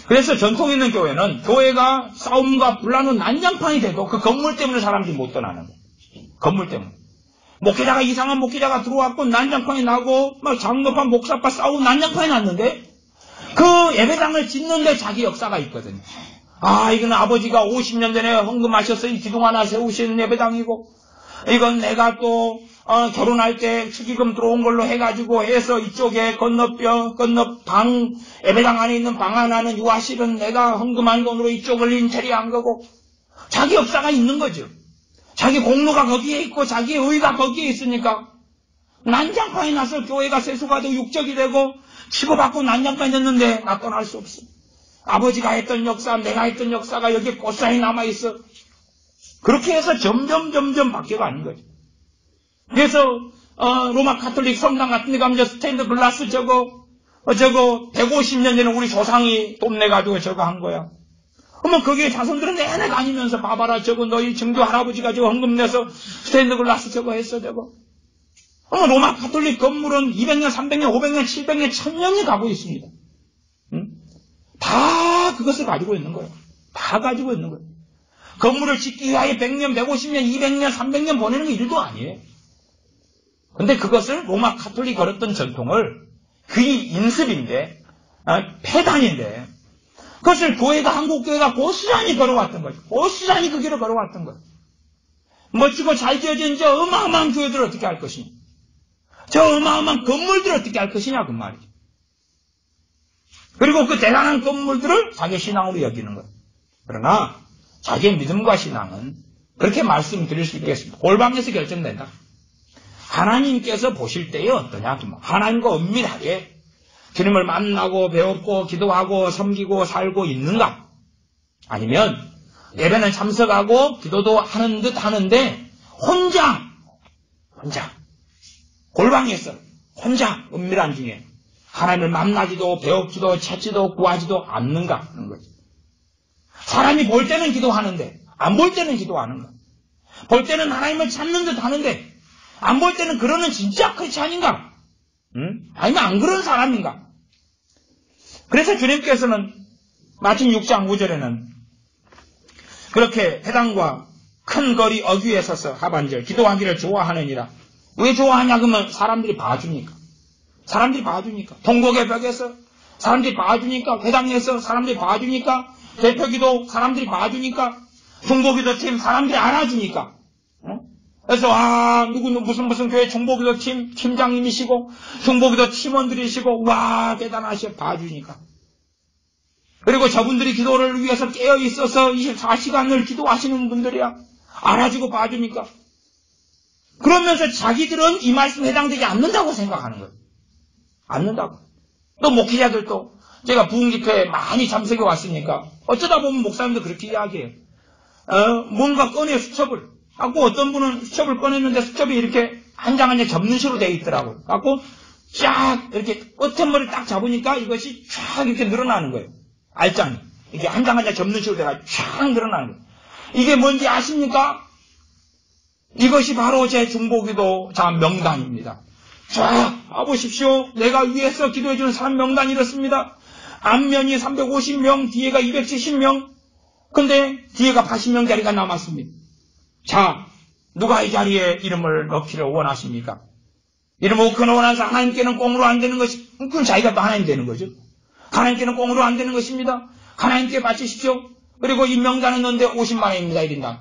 Speaker 1: 그래서 전통 있는 교회는 교회가 싸움과 분란은 난장판이 돼도 그 건물 때문에 사람들이 못 떠나는 거예요. 건물 때문에. 목회자가 이상한 목회자가 들어왔고 난장판이 나고 막 장로파 목사파 싸우고 난장판이 났는데 그 예배당을 짓는데 자기 역사가 있거든요. 아, 이건 아버지가 50년 전에 헌금하셔서 이 기둥 하나 세우시는 예배당이고 이건 내가 또 결혼할 때 축의금 들어온 걸로 해가지고 해서 이쪽에 건너 방 예배당 안에 있는 방 하나는 유아실은 내가 헌금한 돈으로 이쪽을 인테리어한 거고 자기 역사가 있는 거죠. 자기 공로가 거기에 있고 자기의 의가 거기에 있으니까 난장판이 나서 교회가 세수가 되고 육적이 되고 치고받고 난장판이 됐는데 나 떠날 수 없어. 아버지가 했던 역사, 내가 했던 역사가 여기에 고스란히 남아있어. 그렇게 해서 점점 바뀌어가는 거죠. 그래서 로마 카톨릭 성당 같은 데 가면 스테인드 글라스 저거 150년 전에 우리 조상이 돈 내가지고 저거 한 거야. 그러면 거기에 자손들은 내내 다니면서 봐봐라 저거 너희 증조 할아버지가 저거 헌금 내서 스테인드 글라스 저거 했어 저거. 그러면 로마 카톨릭 건물은 200년, 300년, 500년, 700년, 1000년이 가고 있습니다. 응? 다 그것을 가지고 있는 거예요. 다 가지고 있는 거예요. 건물을 짓기 위하여 100년, 150년, 200년, 300년 보내는 게 일도 아니에요. 근데 그것을 로마 카톨릭이 걸었던 전통을 그게 인습인데 폐단인데 그것을 교회가 한국교회가 고스란히 걸어왔던 거죠. 고스란히 그 길을 걸어왔던 거예요. 멋지고 잘 지어진 저 어마어마한 교회들을 어떻게 할 것이냐. 저 어마어마한 건물들을 어떻게 할 것이냐 그 말이죠. 그리고 그 대단한 건물들을 자기 신앙으로 여기는 거예요. 그러나 자기의 믿음과 신앙은 그렇게 말씀드릴 수 있겠습니다. 골방에서 결정된다. 하나님께서 보실 때에 어떠냐. 하나님과 은밀하게 주님을 만나고 배웠고 기도하고 섬기고 살고 있는가. 아니면 예배는 참석하고 기도도 하는 듯 하는데 혼자 골방에서 혼자 은밀한 중에 하나님을 만나지도 배우지도 찾지도 구하지도 않는가 하는 거죠. 사람이 볼 때는 기도하는데 안 볼 때는 기도하는가. 볼 때는 하나님을 찾는 듯 하는데 안 볼 때는 그러는 진짜 크리스찬인가? 아니면 안 그런 사람인가? 그래서 주님께서는 마침 6장 5절에는 그렇게 회당과 큰 거리 어귀에 서서 하반절 기도하기를 좋아하느니라. 왜 좋아하냐 그러면 사람들이 봐주니까. 사람들이 봐주니까. 통곡의 벽에서 사람들이 봐주니까. 회당에서 사람들이 봐주니까. 대표기도 사람들이 봐주니까. 중보기도팀 사람들이 알아주니까. 그래서 누구 무슨 교회 중보기도 팀장님이시고 중보기도 팀원들이시고 와 대단하셔 봐주니까. 그리고 저분들이 기도를 위해서 깨어 있어서 24시간을 기도하시는 분들이야. 알아주고 봐주니까. 그러면서 자기들은 이 말씀에 해당되지 않는다고 생각하는 거예요. 않는다고. 또 목회자들도 제가 부흥집회에 많이 참석해 왔으니까 어쩌다 보면 목사님도 그렇게 이야기해요. 뭔가 꺼내 수첩을 갖고 어떤 분은 수첩을 꺼냈는데 수첩이 이렇게 한 장 한 장 접는 식으로 되어 있더라고요. 갖고 쫙 이렇게 끝머리를 딱 잡으니까 이것이 쫙 이렇게 늘어나는 거예요. 알장이. 이게 한 장 한 장 접는 식으로 돼가 쫙 늘어나는 거예요. 이게 뭔지 아십니까? 이것이 바로 제 중보기도 명단입니다. 자, 봐보십시오. 내가 위에서 기도해주는 사람 명단이 이렇습니다. 앞면이 350명, 뒤에가 270명. 근데 뒤에가 80명 자리가 남았습니다. 자, 누가 이 자리에 이름을 넣기를 원하십니까? 이름을 넣기를 원하서 하나님께는 꽁으로 안 되는 것이, 그건 자기가 또 하나님 되는 거죠. 하나님께는 꽁으로 안 되는 것입니다. 하나님께 바치십시오. 그리고 이 명단은 넣는데 50만 원입니다. 1인당.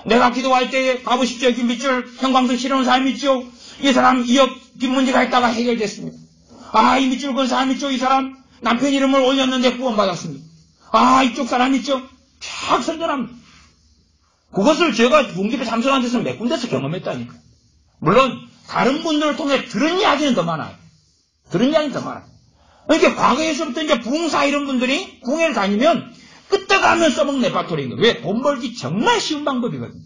Speaker 1: 내가 기도할 때에 가보십시오. 여기 밑줄 형광등 실어놓은 사람 있죠? 이 사람 이업 빚 문제가 있다가 해결됐습니다. 아, 이 밑줄 건 사람 있죠? 이 사람 남편 이름을 올렸는데 구원받았습니다. 아, 이쪽 사람 있죠? 쫙 선전합니다. 그것을 제가 붕집에 참석한 데서 몇 군데서 경험했다니까. 물론 다른 분들을 통해 들은 이야기는 더 많아요. 들은 이야기는 더 많아요. 그러니까 과거에서부터 이제 부흥사 이런 분들이 부흥회를 다니면 끄떡하면 써먹는 레파토리인 거예요. 왜? 돈 벌기 정말 쉬운 방법이거든요.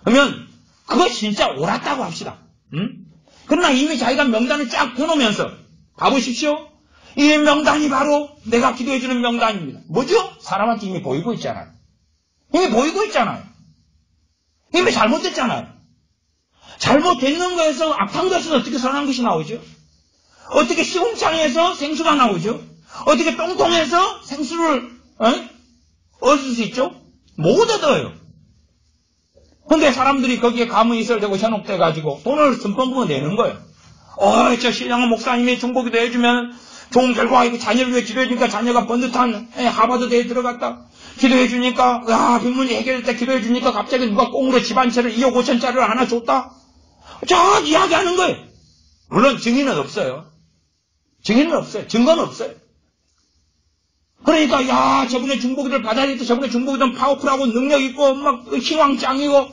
Speaker 1: 그러면 그거 진짜 옳았다고 합시다. 응? 그러나 이미 자기가 명단을 쫙 펴놓으면서 봐보십시오. 이 명단이 바로 내가 기도해주는 명단입니다. 뭐죠? 사람한테 이미 보이고 있잖아요. 이미 보이고 있잖아요. 이미 잘못됐잖아요. 잘못됐는 거에서 악한 것은 어떻게 선한 것이 나오죠? 어떻게 시궁창에서 생수가 나오죠? 어떻게 똥통에서 생수를 얻을 수 있죠? 못 얻어요. 근데 사람들이 거기에 가문이 있어되고 현혹돼가지고 돈을 듬뿍 내는 거예요. 저 신령한 목사님이 중보기도 해주면 좋은 결과, 이거 자녀를 위해 기도해주니까 자녀가 번듯한 하버드대에 들어갔다. 기도해주니까, 빚 문제 해결됐다. 기도해주니까 갑자기 누가 꽁으로 집 한 채를 2억 5천짜리를 하나 줬다. 자, 이야기하는 거예요. 물론 증인은 없어요. 증인은 없어요. 증거는 없어요. 그러니까, 저분의 중보기도를 받아야 되겠다. 저분의 중보기도는 파워풀하고 능력있고, 막, 희왕짱이고.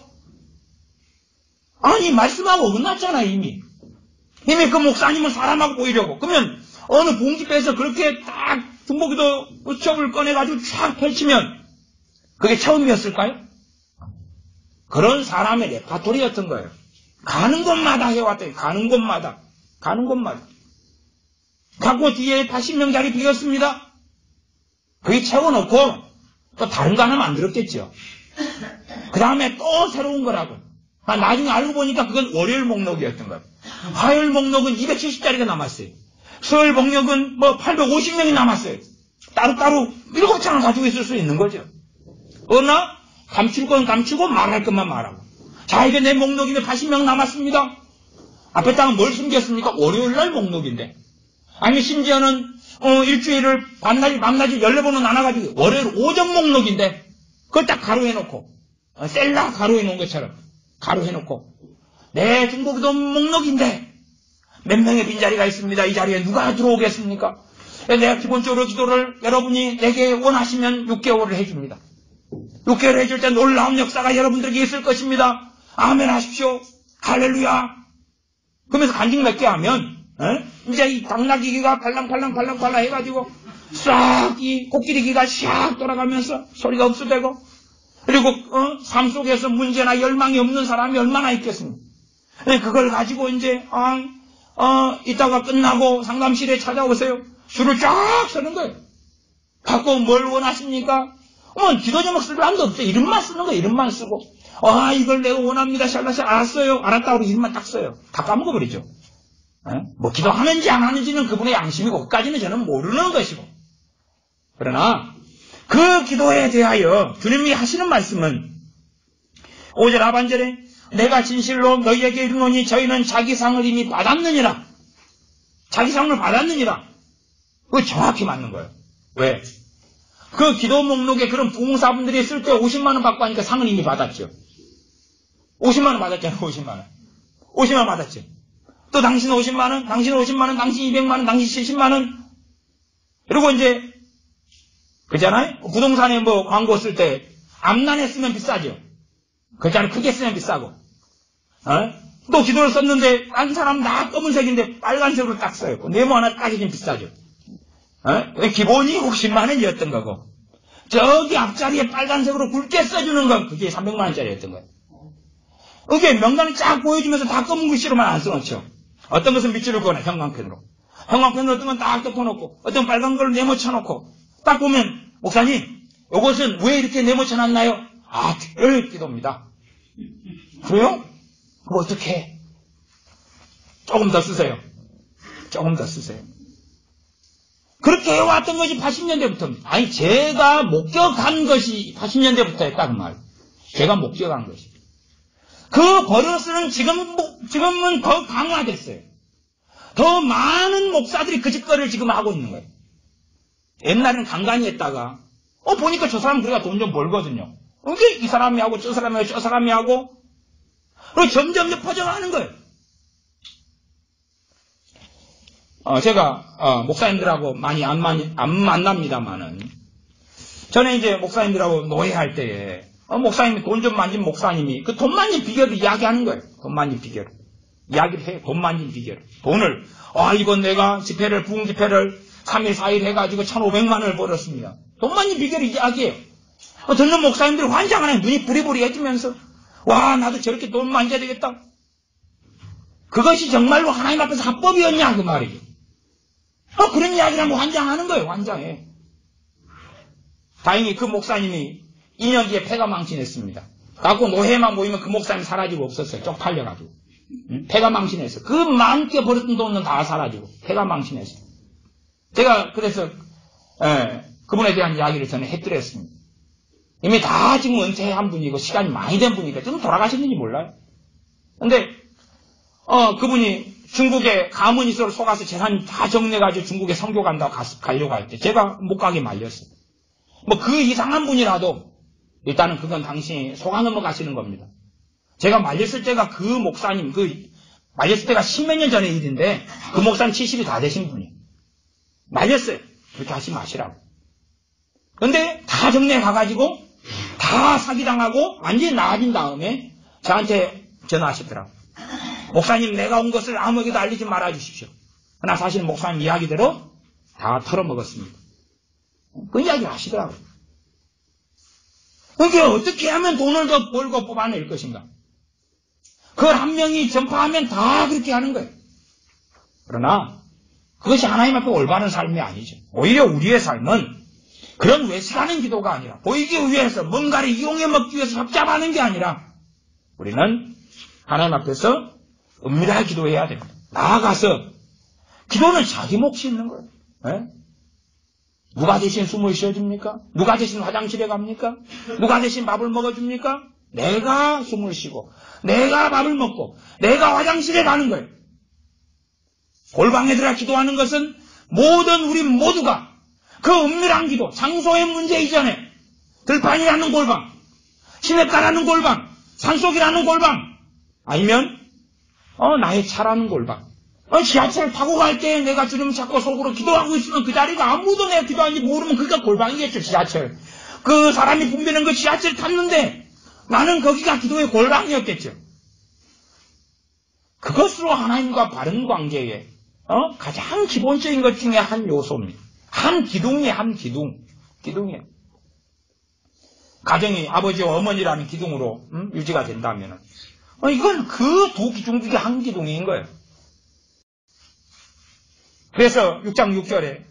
Speaker 1: 아니, 말씀하고 어긋났잖아요, 이미. 이미 그 목사님은 사람하고 보이려고. 그러면, 어느 봉집에서 그렇게 딱 중보기도 수첩을 꺼내가지고 쫙 펼치면, 그게 처음이었을까요? 그런 사람의 레파토리였던 거예요. 가는 곳마다 해왔더니, 가는 곳마다. 갖고 뒤에 80명 자리 비었습니다. 거기 채워놓고 또 다른 거 하나 만들었겠죠. 그 다음에 또 새로운 거라고. 나중에 알고 보니까 그건 월요일 목록이었던 거예요. 화요일 목록은 270자리가 남았어요. 수요일 목록은 850명이 남았어요. 따로따로 7장을 가지고 있을 수 있는 거죠. 그러나 감출 건 감추고 말할 것만 말하고. 자, 이게 내 목록인데 80명 남았습니다. 앞에다가 뭘 숨겼습니까? 월요일날 목록인데. 아니 심지어는 일주일을 밤낮이 14번은 나눠가지고 월요일 오전 목록인데 그걸 딱 가로해놓고 셀라 가로해놓은 것처럼 가로해놓고 내 중보기도 목록인데 몇 명의 빈자리가 있습니다. 이 자리에 누가 들어오겠습니까? 내가 기본적으로 기도를 여러분이 내게 원하시면 6개월을 해줍니다. 6개월 해줄 때 놀라운 역사가 여러분들에게 있을 것입니다. 아멘 하십시오. 할렐루야. 그러면서 간증 몇 개 하면 이제 이 당나귀가 발랑발랑 해가지고 싹 이 코끼리기가 샥 돌아가면서 소리가 흡수되고 그리고 삶 속에서 문제나 열망이 없는 사람이 얼마나 있겠습니까? 그걸 가지고 이제 이따가 끝나고 상담실에 찾아오세요. 줄을 쫙 서는 거예요. 갖고 뭘 원하십니까? 기도 제목 쓸 사람도 없어요. 이름만 쓰는 거예요. 이름만 쓰고 이걸 내가 원합니다. 샬라샬 알았어요. 알았다고 이름만 딱 써요. 다 까먹어버리죠. 기도하는지 안 하는지는 그분의 양심이고 그까지는 저는 모르는 것이고 그러나 그 기도에 대하여 주님이 하시는 말씀은 5절 하반절에 내가 진실로 너희에게 이르노니 저희는 자기 상을 이미 받았느니라. 자기 상을 받았느니라. 그거 정확히 맞는 거예요. 왜? 그 기도 목록에 그런 부흥사분들이 쓸 때 50만 원 받고 하니까 상을 이미 받았죠. 50만 원 받았잖아요. 50만 원. 50만 원 받았죠. 또 당신 50만 원, 당신 50만 원, 당신 200만 원, 당신 70만 원. 그리고 이제 그잖아요. 부동산에 광고 쓸 때 앞란에 쓰면 비싸죠. 글자를 크게 쓰면 비싸고. 또 기도를 썼는데 딴 사람 다 검은색인데 빨간색으로 딱 써요. 네모 하나 딱 해주면 비싸죠. 기본이 60만 원이었던 거고 저기 앞자리에 빨간색으로 굵게 써주는 건 그게 300만 원짜리였던 거예요. 이게 명단을 쫙 보여주면서 다 검은 글씨로만 안 써놓죠. 어떤 것은 밑줄을 그어놔 형광펜으로 어떤 건 딱 덮어놓고 어떤 빨간 걸 네모 쳐놓고 딱 보면 목사님 이것은 왜 이렇게 네모 쳐놨나요? 특별 기도입니다. 그래요? 그럼 어떻게 해? 조금 더 쓰세요. 그렇게 해왔던 것이 80년대부터입니다. 아니 제가 목격한 것이 80년대부터였다 그 말. 제가 목격한 것이. 그 버릇은 지금은 더 강화됐어요. 더 많은 목사들이 그 짓거리를 지금 하고 있는 거예요. 옛날에는 간간히 했다가 보니까 저 사람 그래가 돈 좀 벌거든요. 근데 이 사람이 하고 저 사람이 하고 저 사람이 하고 그리고 점점 퍼져가는 거예요. 제가 목사님들하고 많이 안 만납니다만은 전에 이제 목사님들하고 노예할 때에 목사님이 돈 좀 만진 목사님이 그 돈 만진 비결을 이야기하는 거예요. 돈 만진 비결. 이야기를 해요. 돈 만진 비결. 돈을 이번 내가 부흥 집회를 3일 4일 해가지고 1,500만 원을 벌었습니다. 돈 만진 비결을 이야기해요. 듣는 목사님들이 환장하네. 눈이 부리부리해지면서 와 나도 저렇게 돈 만져야 되겠다. 그것이 정말로 하나님 앞에서 합법이었냐 그 말이죠. 그런 이야기를 하면 환장하는 거예요. 환장해. 다행히 그 목사님이 2년 뒤에 폐가 망신했습니다. 갖고 노예만 모이면 그 목사님 사라지고 없었어요. 쪽팔려가지고. 폐가 망신했어. 그 많게 벌었던 돈은 다 사라지고 폐가 망신했어. 제가 그래서 그분에 대한 이야기를 전에 해드렸습니다. 이미 다 지금 은퇴한 분이고 시간이 많이 된 분이니까 좀 돌아가셨는지 몰라요. 근데 그분이 중국에 가문이 서로 속아서 재산 다 정리해가지고 중국에 선교 간다고 가려고 할 때 제가 못 가게 말렸어요. 그 이상한 분이라도 일단은 그건 당신이 속아 넘어가시는 겁니다. 제가 말렸을 때가 그 목사님 말렸을 때가 10몇 년 전의 일인데 그 목사님 70이 다 되신 분이에요. 말렸어요. 그렇게 하지 마시라고. 근데 다 정리해 가가지고 다 사기당하고 완전히 나아진 다음에 저한테 전화하시더라고. 목사님 내가 온 것을 아무에게도 알리지 말아 주십시오. 그러나 사실 목사님 이야기대로 다 털어먹었습니다. 그 이야기를 하시더라고요. 그러니까 어떻게 하면 돈을 더 벌고 뽑아낼 것인가. 그걸 한 명이 전파하면 다 그렇게 하는 거예요. 그러나 그것이 하나님 앞에 올바른 삶이 아니죠. 오히려 우리의 삶은 그런 외식하는 기도가 아니라 보이기 위해서 뭔가를 이용해 먹기 위해서 협잡하는 게 아니라 우리는 하나님 앞에서 은밀하게 기도해야 됩니다. 나아가서 기도는 자기 몫이 있는 거예요. 네? 누가 대신 숨을 쉬어줍니까? 누가 대신 화장실에 갑니까? 누가 대신 밥을 먹어줍니까? 내가 숨을 쉬고 내가 밥을 먹고 내가 화장실에 가는 거예요. 골방에 들어가 기도하는 것은 우리 모두가 그 은밀한 기도, 장소의 문제 이전에 들판이라는 골방, 시냇가라는 골방, 산속이라는 골방, 아니면 나의 차라는 골방, 지하철 타고 갈 때 내가 주님 찾고 속으로 기도하고 있으면 그 자리가 아무도 내가 기도하는지 모르면 그게 골방이겠죠. 지하철. 그 사람이 붐비는 그 지하철 탔는데 나는 거기가 기도의 골방이었겠죠. 그것으로 하나님과 바른 관계에 가장 기본적인 것 중에 한 요소입니다. 한 기둥이에요. 한 기둥이에요. 가정이 아버지와 어머니라는 기둥으로 유지가 된다면 이건 그 두 기둥 중에 한 기둥인 거예요. 그래서 6장 6절에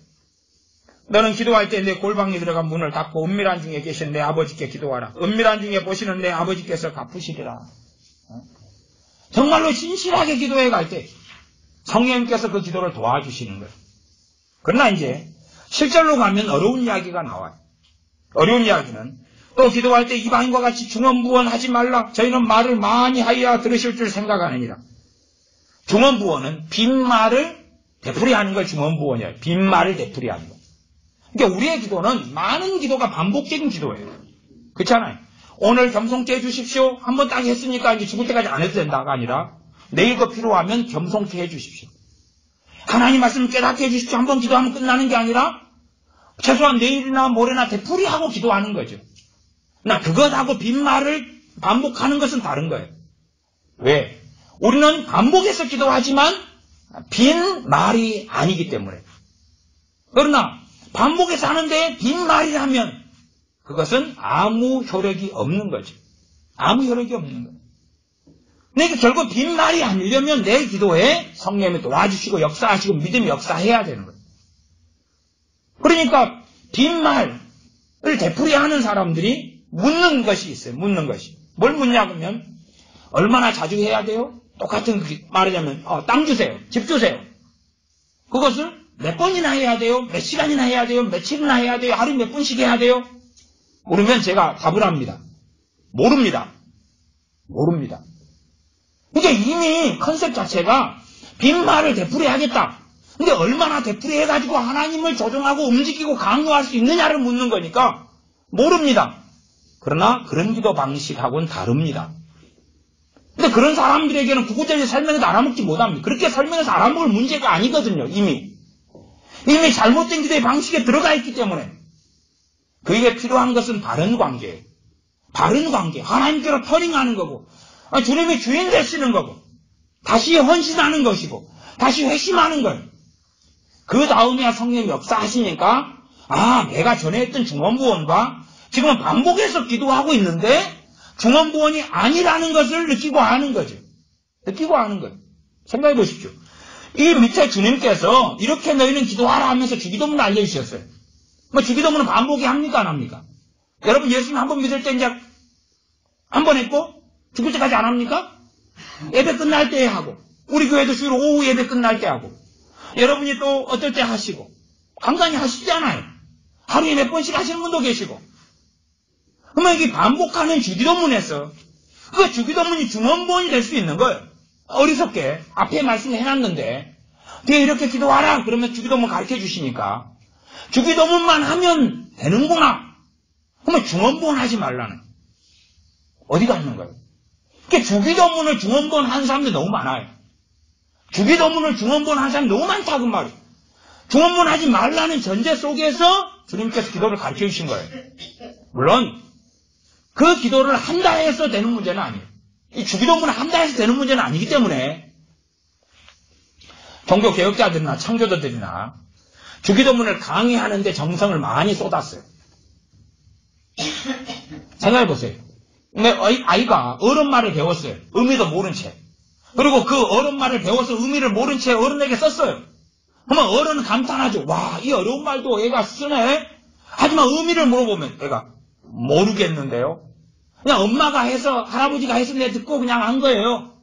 Speaker 1: 너는 기도할 때 내 골방에 들어가 문을 닫고 은밀한 중에 계신 내 아버지께 기도하라. 은밀한 중에 보시는 내 아버지께서 갚으시리라. 정말로 진실하게 기도해 갈 때 성령님께서 그 기도를 도와주시는 거예요. 그러나 이제 실절로 가면 어려운 이야기가 나와요. 어려운 이야기는 또 기도할 때 이방인과 같이 중언부언하지 말라. 저희는 말을 많이 하여야 들으실 줄 생각하느니라. 중언부언은 빈말을 되풀이하는 걸 중언부언이에요. 빈말을 되풀이하는 거. 그러니까 우리의 기도는 많은 기도가 반복적인 기도예요. 그렇잖아요. 오늘 겸손케 해주십시오. 한번 딱 했으니까 이제 죽을 때까지 안 해도 된다가 아니라 내일 거 필요하면 겸손케 해주십시오. 하나님 말씀 깨닫게 해주십시오. 한번 기도하면 끝나는 게 아니라 최소한 내일이나 모레나 되풀이하고 기도하는 거죠. 나 그것하고 빈말을 반복하는 것은 다른 거예요. 왜? 우리는 반복해서 기도하지만 빈말이 아니기 때문에. 그러나 반복해서 하는데 빈말이라면 그것은 아무 효력이 없는 거죠. 아무 효력이 없는 거예요. 그러니까 결국 빈말이 아니려면 내 기도에 성령님이 도와주시고 역사하시고 믿음이 역사해야 되는 거예요. 그러니까 빈말을 되풀이하는 사람들이 묻는 것이 있어요. 묻는 것이. 뭘 묻냐 그러면 얼마나 자주 해야 돼요? 똑같은 말하자면 땅 주세요. 집 주세요. 그것을 몇 번이나 해야 돼요? 몇 시간이나 해야 돼요? 며칠이나 해야 돼요? 하루에 몇 분씩 해야 돼요? 모르면 제가 답을 합니다. 모릅니다. 그러니까 이미 컨셉 자체가 빈말을 되풀이하겠다. 근데 얼마나 되풀이해가지고 하나님을 조종하고 움직이고 강요할 수 있느냐를 묻는 거니까 모릅니다. 그러나 그런 기도 방식하고는 다릅니다. 근데 그런 사람들에게는 구구절절 설명해서 알아먹지 못합니다. 그렇게 설명해서 알아먹을 문제가 아니거든요. 이미 잘못된 기도의 방식에 들어가 있기 때문에 그에게 필요한 것은 바른 관계예요. 바른 관계. 하나님께로 터닝하는 거고 주님이 주인 되시는 거고 다시 헌신하는 것이고 다시 회심하는 거예요. 그 다음에야 성령이 역사하시니까 내가 전에 했던 중언부원과 지금은 반복해서 기도하고 있는데 중언부원이 아니라는 것을 느끼고 아는 거죠. 느끼고 아는 거예요. 생각해 보십시오. 이 밑에 주님께서 이렇게 너희는 기도하라 하면서 주기도문을 알려주셨어요. 주기도문은 반복이 합니까 안 합니까? 여러분 예수님 한 번 믿을 때 이제 한 번 했고 죽을 때까지 안 합니까? 예배 끝날 때 하고 우리 교회도 주로 오후 예배 끝날 때 하고 여러분이 또 어떨 때 하시고 간간히 하시잖아요. 하루에 몇 번씩 하시는 분도 계시고 그러면 이게 반복하는 주기도문에서 그 주기도문이 중언부원이 될 수 있는 거예요. 어리석게 앞에 말씀을 해놨는데 뒤에 이렇게 기도하라 그러면 주기도문 가르쳐 주시니까 주기도문만 하면 되는구나. 그러면 중언부원 하지 말라는 어디가 있는 거예요? 그러니까 주기도문을 중언부원 하는 사람들이 너무 많아요. 주기도문을 중언부원 하는 사람이 너무 많다고 말이에요. 중언부원 하지 말라는 전제 속에서 주님께서 기도를 가르쳐 주신 거예요. 물론 그 기도를 한다 해서 되는 문제는 아니에요. 이 주기도문을 한다 해서 되는 문제는 아니기 때문에 종교개혁자들이나 창조자들이나 주기도문을 강의하는데 정성을 많이 쏟았어요. 생각해보세요. 근데 아이가 어른 말을 배웠어요. 의미도 모른 채. 그리고 그 어른 말을 배워서 의미를 모른 채 어른에게 썼어요. 그러면 어른은 감탄하죠. 와, 이 어려운 말도 애가 쓰네? 하지만 의미를 물어보면 애가 모르겠는데요. 그냥 엄마가 해서 할아버지가 해서 내 듣고 그냥 한 거예요.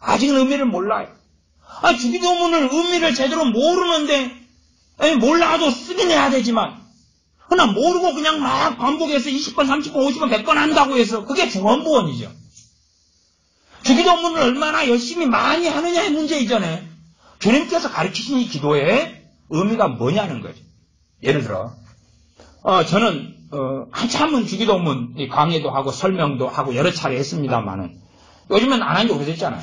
Speaker 1: 아직은 의미를 몰라요. 주기도문을 의미를 제대로 모르는데 몰라도 쓰긴 해야 되지만 그냥 모르고 그냥 막 반복해서 20번, 30번, 50번, 100번 한다고 해서 그게 중언부원이죠. 주기도문을 얼마나 열심히 많이 하느냐의 문제 이전에 주님께서 가르치신 이 기도의 의미가 뭐냐는 거죠. 예를 들어 저는 한참은 주기도문 강의도 하고 설명도 하고 여러 차례 했습니다만은 요즘은 안 한 지 오래됐잖아요.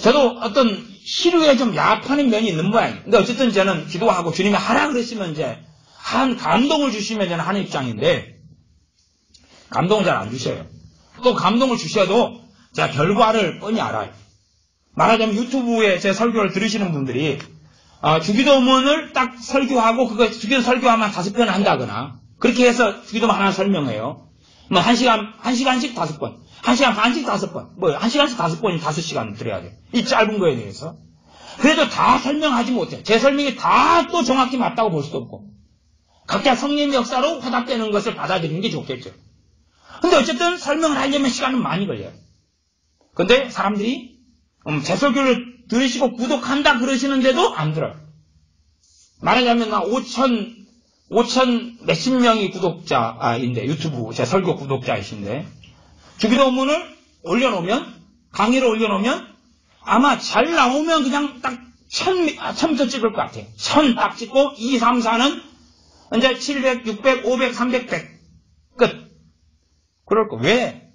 Speaker 1: 저도 어떤 시류에 좀 약하는 면이 있는 모양이에요. 근데 어쨌든 저는 기도하고 주님이 하라 그러시면 이제 한 감동을 주시면 저는 하는 입장인데 감동을 잘 안 주셔요. 또 감동을 주셔도 제가 결과를 뻔히 알아요. 말하자면 유튜브에 제 설교를 들으시는 분들이 주기도문을 딱 설교하고 그거 주기도 설교하면 5편 한다거나 그렇게 해서 주기도문 하나 설명해요. 뭐 1시간씩 5번, 1시간 반씩 5번, 뭐 1시간씩 5번이면 5시간 들어야 돼요. 이 짧은 거에 대해서. 그래도 다 설명하지 못해요. 제 설명이 다 또 정확히 맞다고 볼 수도 없고 각자 성령의 역사로 화답되는 것을 받아들이는 게 좋겠죠. 근데 어쨌든 설명을 하려면 시간은 많이 걸려요. 근데 사람들이 제 설교를 들으시고 구독한다 그러시는데도 안 들어요. 말하자면 5천 몇십 명이 구독자인데 유튜브 제 설교 구독자이신데 주기도문을 올려놓으면 강의를 올려놓으면 아마 잘 나오면 그냥 딱 1000부터 찍을 것 같아요. 1000 딱 찍고 2, 3, 4는 이제 700, 600, 500, 300, 100 끝. 그럴 거. 왜?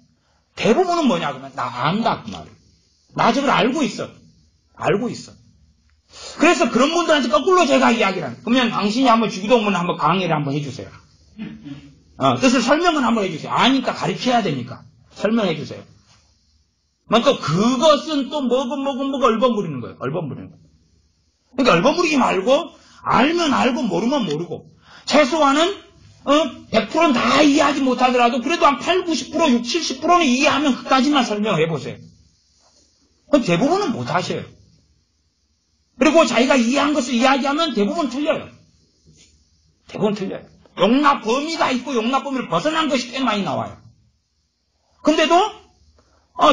Speaker 1: 대부분은 뭐냐 그러면 나 안다 그 말이에요. 나 저걸 알고 있어. 알고 있어. 그래서 그런 분들한테 거꾸로 제가 이야기를 합니다. 그러면 당신이 한번 주기도문 한번 강의를 한번 해주세요. 뜻을 설명을 한번 해주세요. 아니까 가르쳐야 되니까 설명해 주세요. 또 그것은 또 뭐가 얼버무리는 거예요. 얼버무리는 거예요. 그러니까 얼버무리지 말고 알면 알고 모르면 모르고 최소한은 100%는 다 이해하지 못하더라도 그래도 한 8, 90%, 60, 70%는 이해하면 그까지만 설명해 보세요. 대부분은 못하셔요. 그리고 자기가 이해한 것을 이야기하면 대부분 틀려요. 대부분 틀려요. 용납 범위가 있고 용납 범위를 벗어난 것이 꽤 많이 나와요. 근데도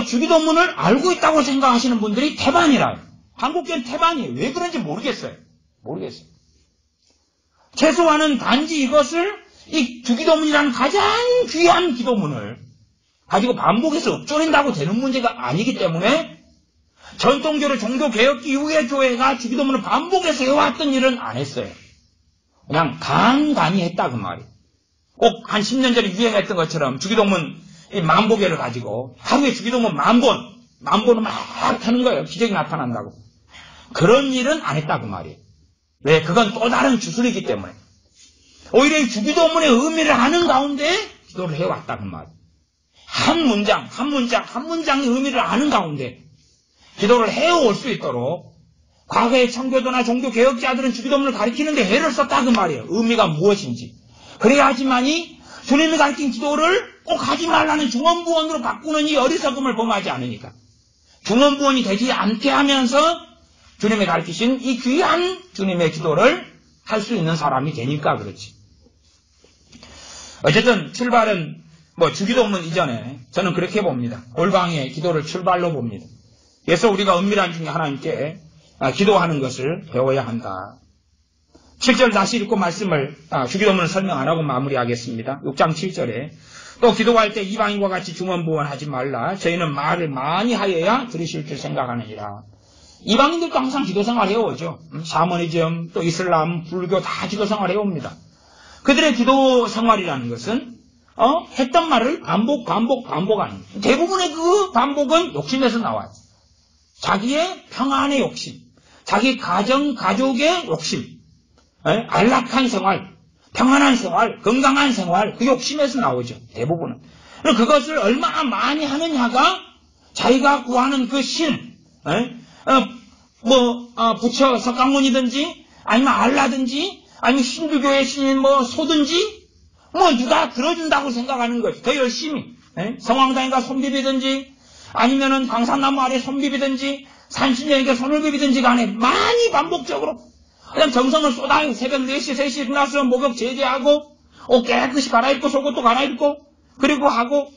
Speaker 1: 주기도문을 알고 있다고 생각하시는 분들이 태반이라요. 한국교회는 태반이에요. 왜 그런지 모르겠어요. 최소한은 단지 이것을 이 주기도문이라는 가장 귀한 기도문을 가지고 반복해서 읊조린다고 되는 문제가 아니기 때문에 전통적으로 종교개혁 이후의 교회가 주기도문을 반복해서 해왔던 일은 안 했어요. 그냥 간간히 했다 그 말이에요. 꼭 한 10년 전에 유행했던 것처럼 주기도문 만보개를 가지고 하루에 주기도문 만번을 막 하는 거예요. 기적이 나타난다고. 그런 일은 안 했다 그 말이에요. 왜? 그건 또 다른 주술이기 때문에. 오히려 이 주기도문의 의미를 아는 가운데 기도를 해왔다 그 말이에요. 한 문장의 의미를 아는 가운데 기도를 해올 수 있도록 과거의 청교도나 종교개혁자들은 주기도문을 가리키는데 애를 썼다 그 말이에요. 의미가 무엇인지. 그래야지만이 주님이 가르친 기도를 꼭 하지 말라는 중언부언으로 바꾸는 이 어리석음을 범하지 않으니까. 중언부언이 되지 않게 하면서 주님이 가르치신 이 귀한 주님의 기도를 할 수 있는 사람이 되니까 그렇지. 어쨌든 출발은 주기도문 이전에 저는 그렇게 봅니다. 골방의 기도를 출발로 봅니다. 그래서 우리가 은밀한 중에 하나님께 기도하는 것을 배워야 한다. 7절 다시 읽고 말씀을 주기도문을 설명 안 하고 마무리하겠습니다. 6장 7절에 또 기도할 때 이방인과 같이 중언부언하지 말라. 저희는 말을 많이 하여야 들으실 줄 생각하느니라. 이방인들도 항상 기도 생활 해오죠. 샤머니즘, 또 이슬람, 불교 다 기도 생활 해옵니다. 그들의 기도 생활이라는 것은 했던 말을 반복하는. 대부분의 그 반복은 욕심에서 나와요. 자기의 평안의 욕심, 자기 가족의 욕심, 안락한 생활, 평안한 생활, 건강한 생활, 그 욕심에서 나오죠. 대부분은. 그것을 얼마나 많이 하느냐가 자기가 구하는 그 신, 부처 석가모니든지, 아니면 알라든지, 아니면 힌두교의 신인 소든지, 누가 들어준다고 생각하는 거지. 더 열심히. 성황당인가 손비비든지, 아니면은 광산나무 아래 손비비든지, 산신령에게 손을 비비든지 간에 많이 반복적으로, 그냥 정성을 쏟아요. 새벽 4시, 3시 일어나서 목욕 제제하고, 옷 깨끗이 갈아입고, 속옷도 갈아입고, 그리고 하고,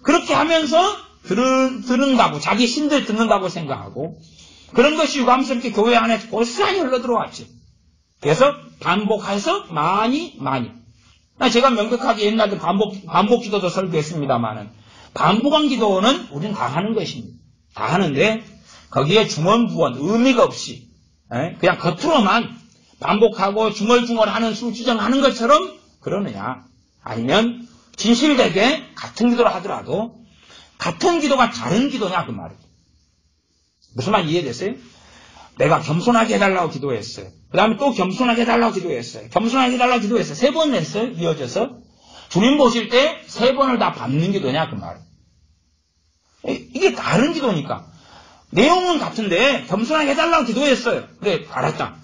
Speaker 1: 그렇게 하면서 듣는다고, 자기 신들 듣는다고 생각하고, 그런 것이 유감스럽게 교회 안에 고스란히 흘러들어왔죠. 그래서 반복해서 많이. 제가 명백하게 옛날에 반복 기도도 설교했습니다만은, 반복한 기도는 우리는 다 하는 것입니다. 다 하는데, 거기에 중언부언, 의미가 없이, 그냥 겉으로만 반복하고 중얼중얼하는 술주정하는 것처럼 그러느냐. 아니면, 진실되게 같은 기도를 하더라도, 같은 기도가 다른 기도냐, 그 말이에요. 무슨 말 이해됐어요? 내가 겸손하게 해달라고 기도했어요. 그 다음에 또 겸손하게 해달라고 기도했어요. 겸손하게 해달라고 기도했어요. 3번 했어요. 이어져서. 주님 보실 때 3번을 다 밟는 기도냐, 그 말. 이게 다른 기도니까. 내용은 같은데 겸손하게 해달라고 기도했어요. 그래, 알았다.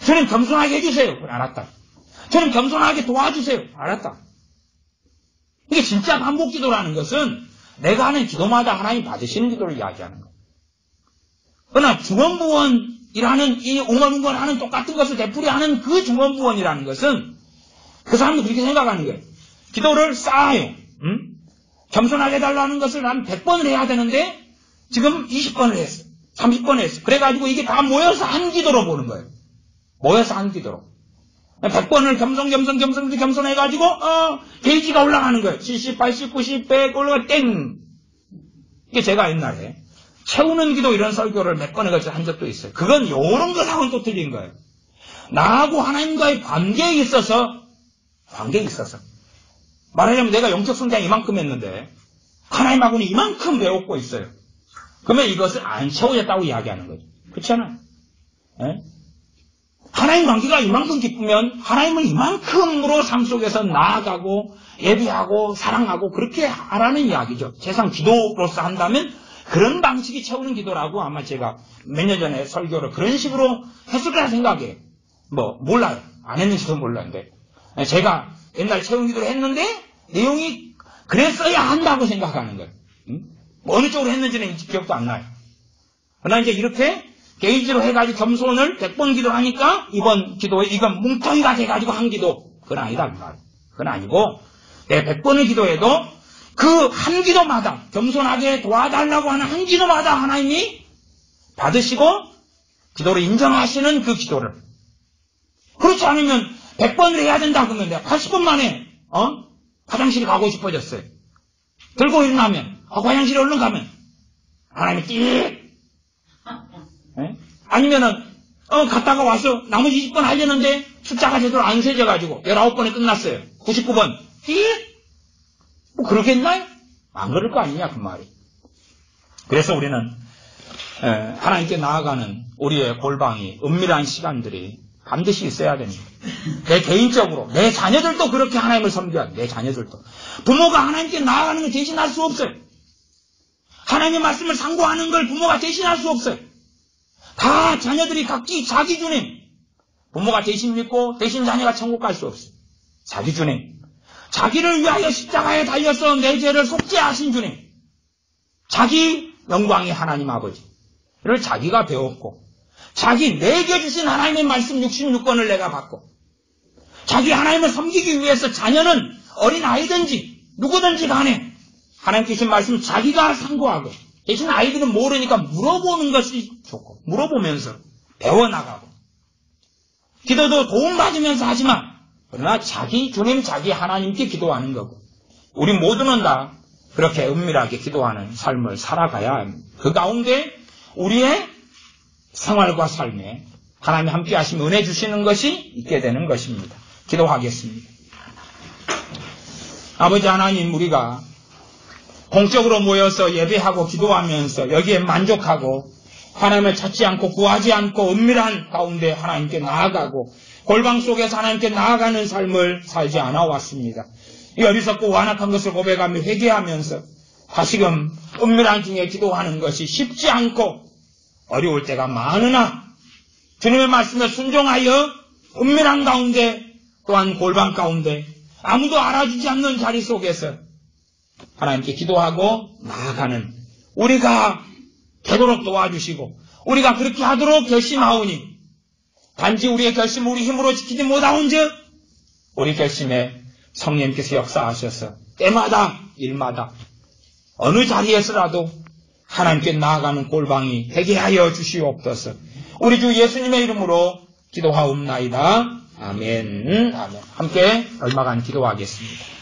Speaker 1: 주님 겸손하게 해주세요. 그래, 알았다. 주님 겸손하게 도와주세요. 알았다. 이게 진짜 반복 기도라는 것은 내가 하는 기도마다 하나님 받으시는 기도를 이야기하는 거예요. 그러나 중언부언이라는 이 웅얼웅얼하는 똑같은 것을 되풀이하는 그 중언부언이라는 것은 그 사람도 그렇게 생각하는 거예요. 기도를 쌓아요. 겸손하게 해달라는 것을 한 100번을 해야 되는데 지금 20번을 했어. 30번을 했어. 그래가지고 이게 다 모여서 한 기도로 보는 거예요. 모여서 한 기도로. 100번을 겸손해가지고 게이지가 올라가는 거예요. 70, 80, 90, 100 올라가 땡. 이게 제가 옛날에 채우는 기도 이런 설교를 몇 번에 걸쳐 한 적도 있어요. 그건 요런 것하고는 또 틀린 거예요. 나하고 하나님과의 관계에 있어서 말하자면 내가 영적 성장 이만큼 했는데 하나님하고는 이만큼 배웠고 있어요. 그러면 이것을 안 채워졌다고 이야기하는 거죠. 그렇잖아요. 하나님 관계가 이만큼 기쁘면 하나님은 이만큼으로 삶 속에서 나아가고 예배하고 사랑하고 그렇게 하라는 이야기죠. 세상 기도로서 한다면 그런 방식이 채우는 기도라고 아마 제가 몇 년 전에 설교를 그런 식으로 했을 거라 생각해요. 몰라요. 안 했는지도 몰랐는데. 제가 옛날 채우는 기도를 했는데 내용이 그랬어야 한다고 생각하는 거예요. 어느 쪽으로 했는지는 기억도 안 나요. 그러나 이제 이렇게 게이지로 해가지고 겸손을 100번 기도하니까 이번 기도에 이건 뭉텅이가 돼가지고 한 기도. 그건 아니다. 그건 아니고 내 100번을 기도해도 그 한 기도마다 겸손하게 도와달라고 하는 한 기도마다 하나님이 받으시고 기도를 인정하시는 그 기도를. 그렇지 않으면 100번을 해야 된다 그러면 내가 80번 만에 화장실에 가고 싶어졌어요. 들고 일어나면 화장실에 얼른 가면 하나님이 띠 아니면은 갔다가 와서 나머지 20번 하려는데 숫자가 제대로 안 세져가지고 19번에 끝났어요. 99번. 뭐 그러겠나요? 안 그럴 거 아니냐 그 말이. 그래서 우리는 하나님께 나아가는 우리의 골방이 은밀한 시간들이 반드시 있어야 됩니다. 내 개인적으로 내 자녀들도 그렇게 하나님을 섬겨야 돼. 내 자녀들도. 부모가 하나님께 나아가는 걸 대신할 수 없어요. 하나님의 말씀을 상고하는 걸 부모가 대신할 수 없어요. 다 자녀들이 각기 자기 주님. 부모가 대신 믿고 대신 자녀가 천국 갈 수 없어요. 자기 주님. 자기를 위하여 십자가에 달려서 내 죄를 속죄하신 주님. 자기 영광의 하나님 아버지를 자기가 배웠고 자기 내게 주신 하나님의 말씀 66권을 내가 받고 자기 하나님을 섬기기 위해서 자녀는 어린아이든지 누구든지 간에 하나님께 주신 말씀 자기가 상고하고 대신 아이들은 모르니까 물어보는 것이 좋고 물어보면서 배워나가고 기도도 도움받으면서 하지만 그러나 자기 주님 자기 하나님께 기도하는 거고 우리 모두는 다 그렇게 은밀하게 기도하는 삶을 살아가야 합니다. 그 가운데 우리의 생활과 삶에 하나님이 함께 하시며 은혜 주시는 것이 있게 되는 것입니다. 기도하겠습니다. 아버지 하나님, 우리가 공적으로 모여서 예배하고 기도하면서 여기에 만족하고 하나님을 찾지 않고 구하지 않고 은밀한 가운데 하나님께 나아가고 골방 속에서 하나님께 나아가는 삶을 살지 않아 왔습니다. 이 어리석고 완악한 것을 고백하며 회개하면서 다시금 은밀한 중에 기도하는 것이 쉽지 않고 어려울 때가 많으나 주님의 말씀에 순종하여 은밀한 가운데 또한 골방 가운데 아무도 알아주지 않는 자리 속에서 하나님께 기도하고 나아가는 우리가 되도록 도와주시고 우리가 그렇게 하도록 결심하오니 단지 우리의 결심 우리 힘으로 지키지 못하온즉 우리 결심에 성령님께서 역사하셔서 때마다 일마다 어느 자리에서라도 하나님께 나아가는 골방이 되게 하여 주시옵소서. 우리 주 예수님의 이름으로 기도하옵나이다. 아멘. 아멘. 함께 얼마간 기도하겠습니다.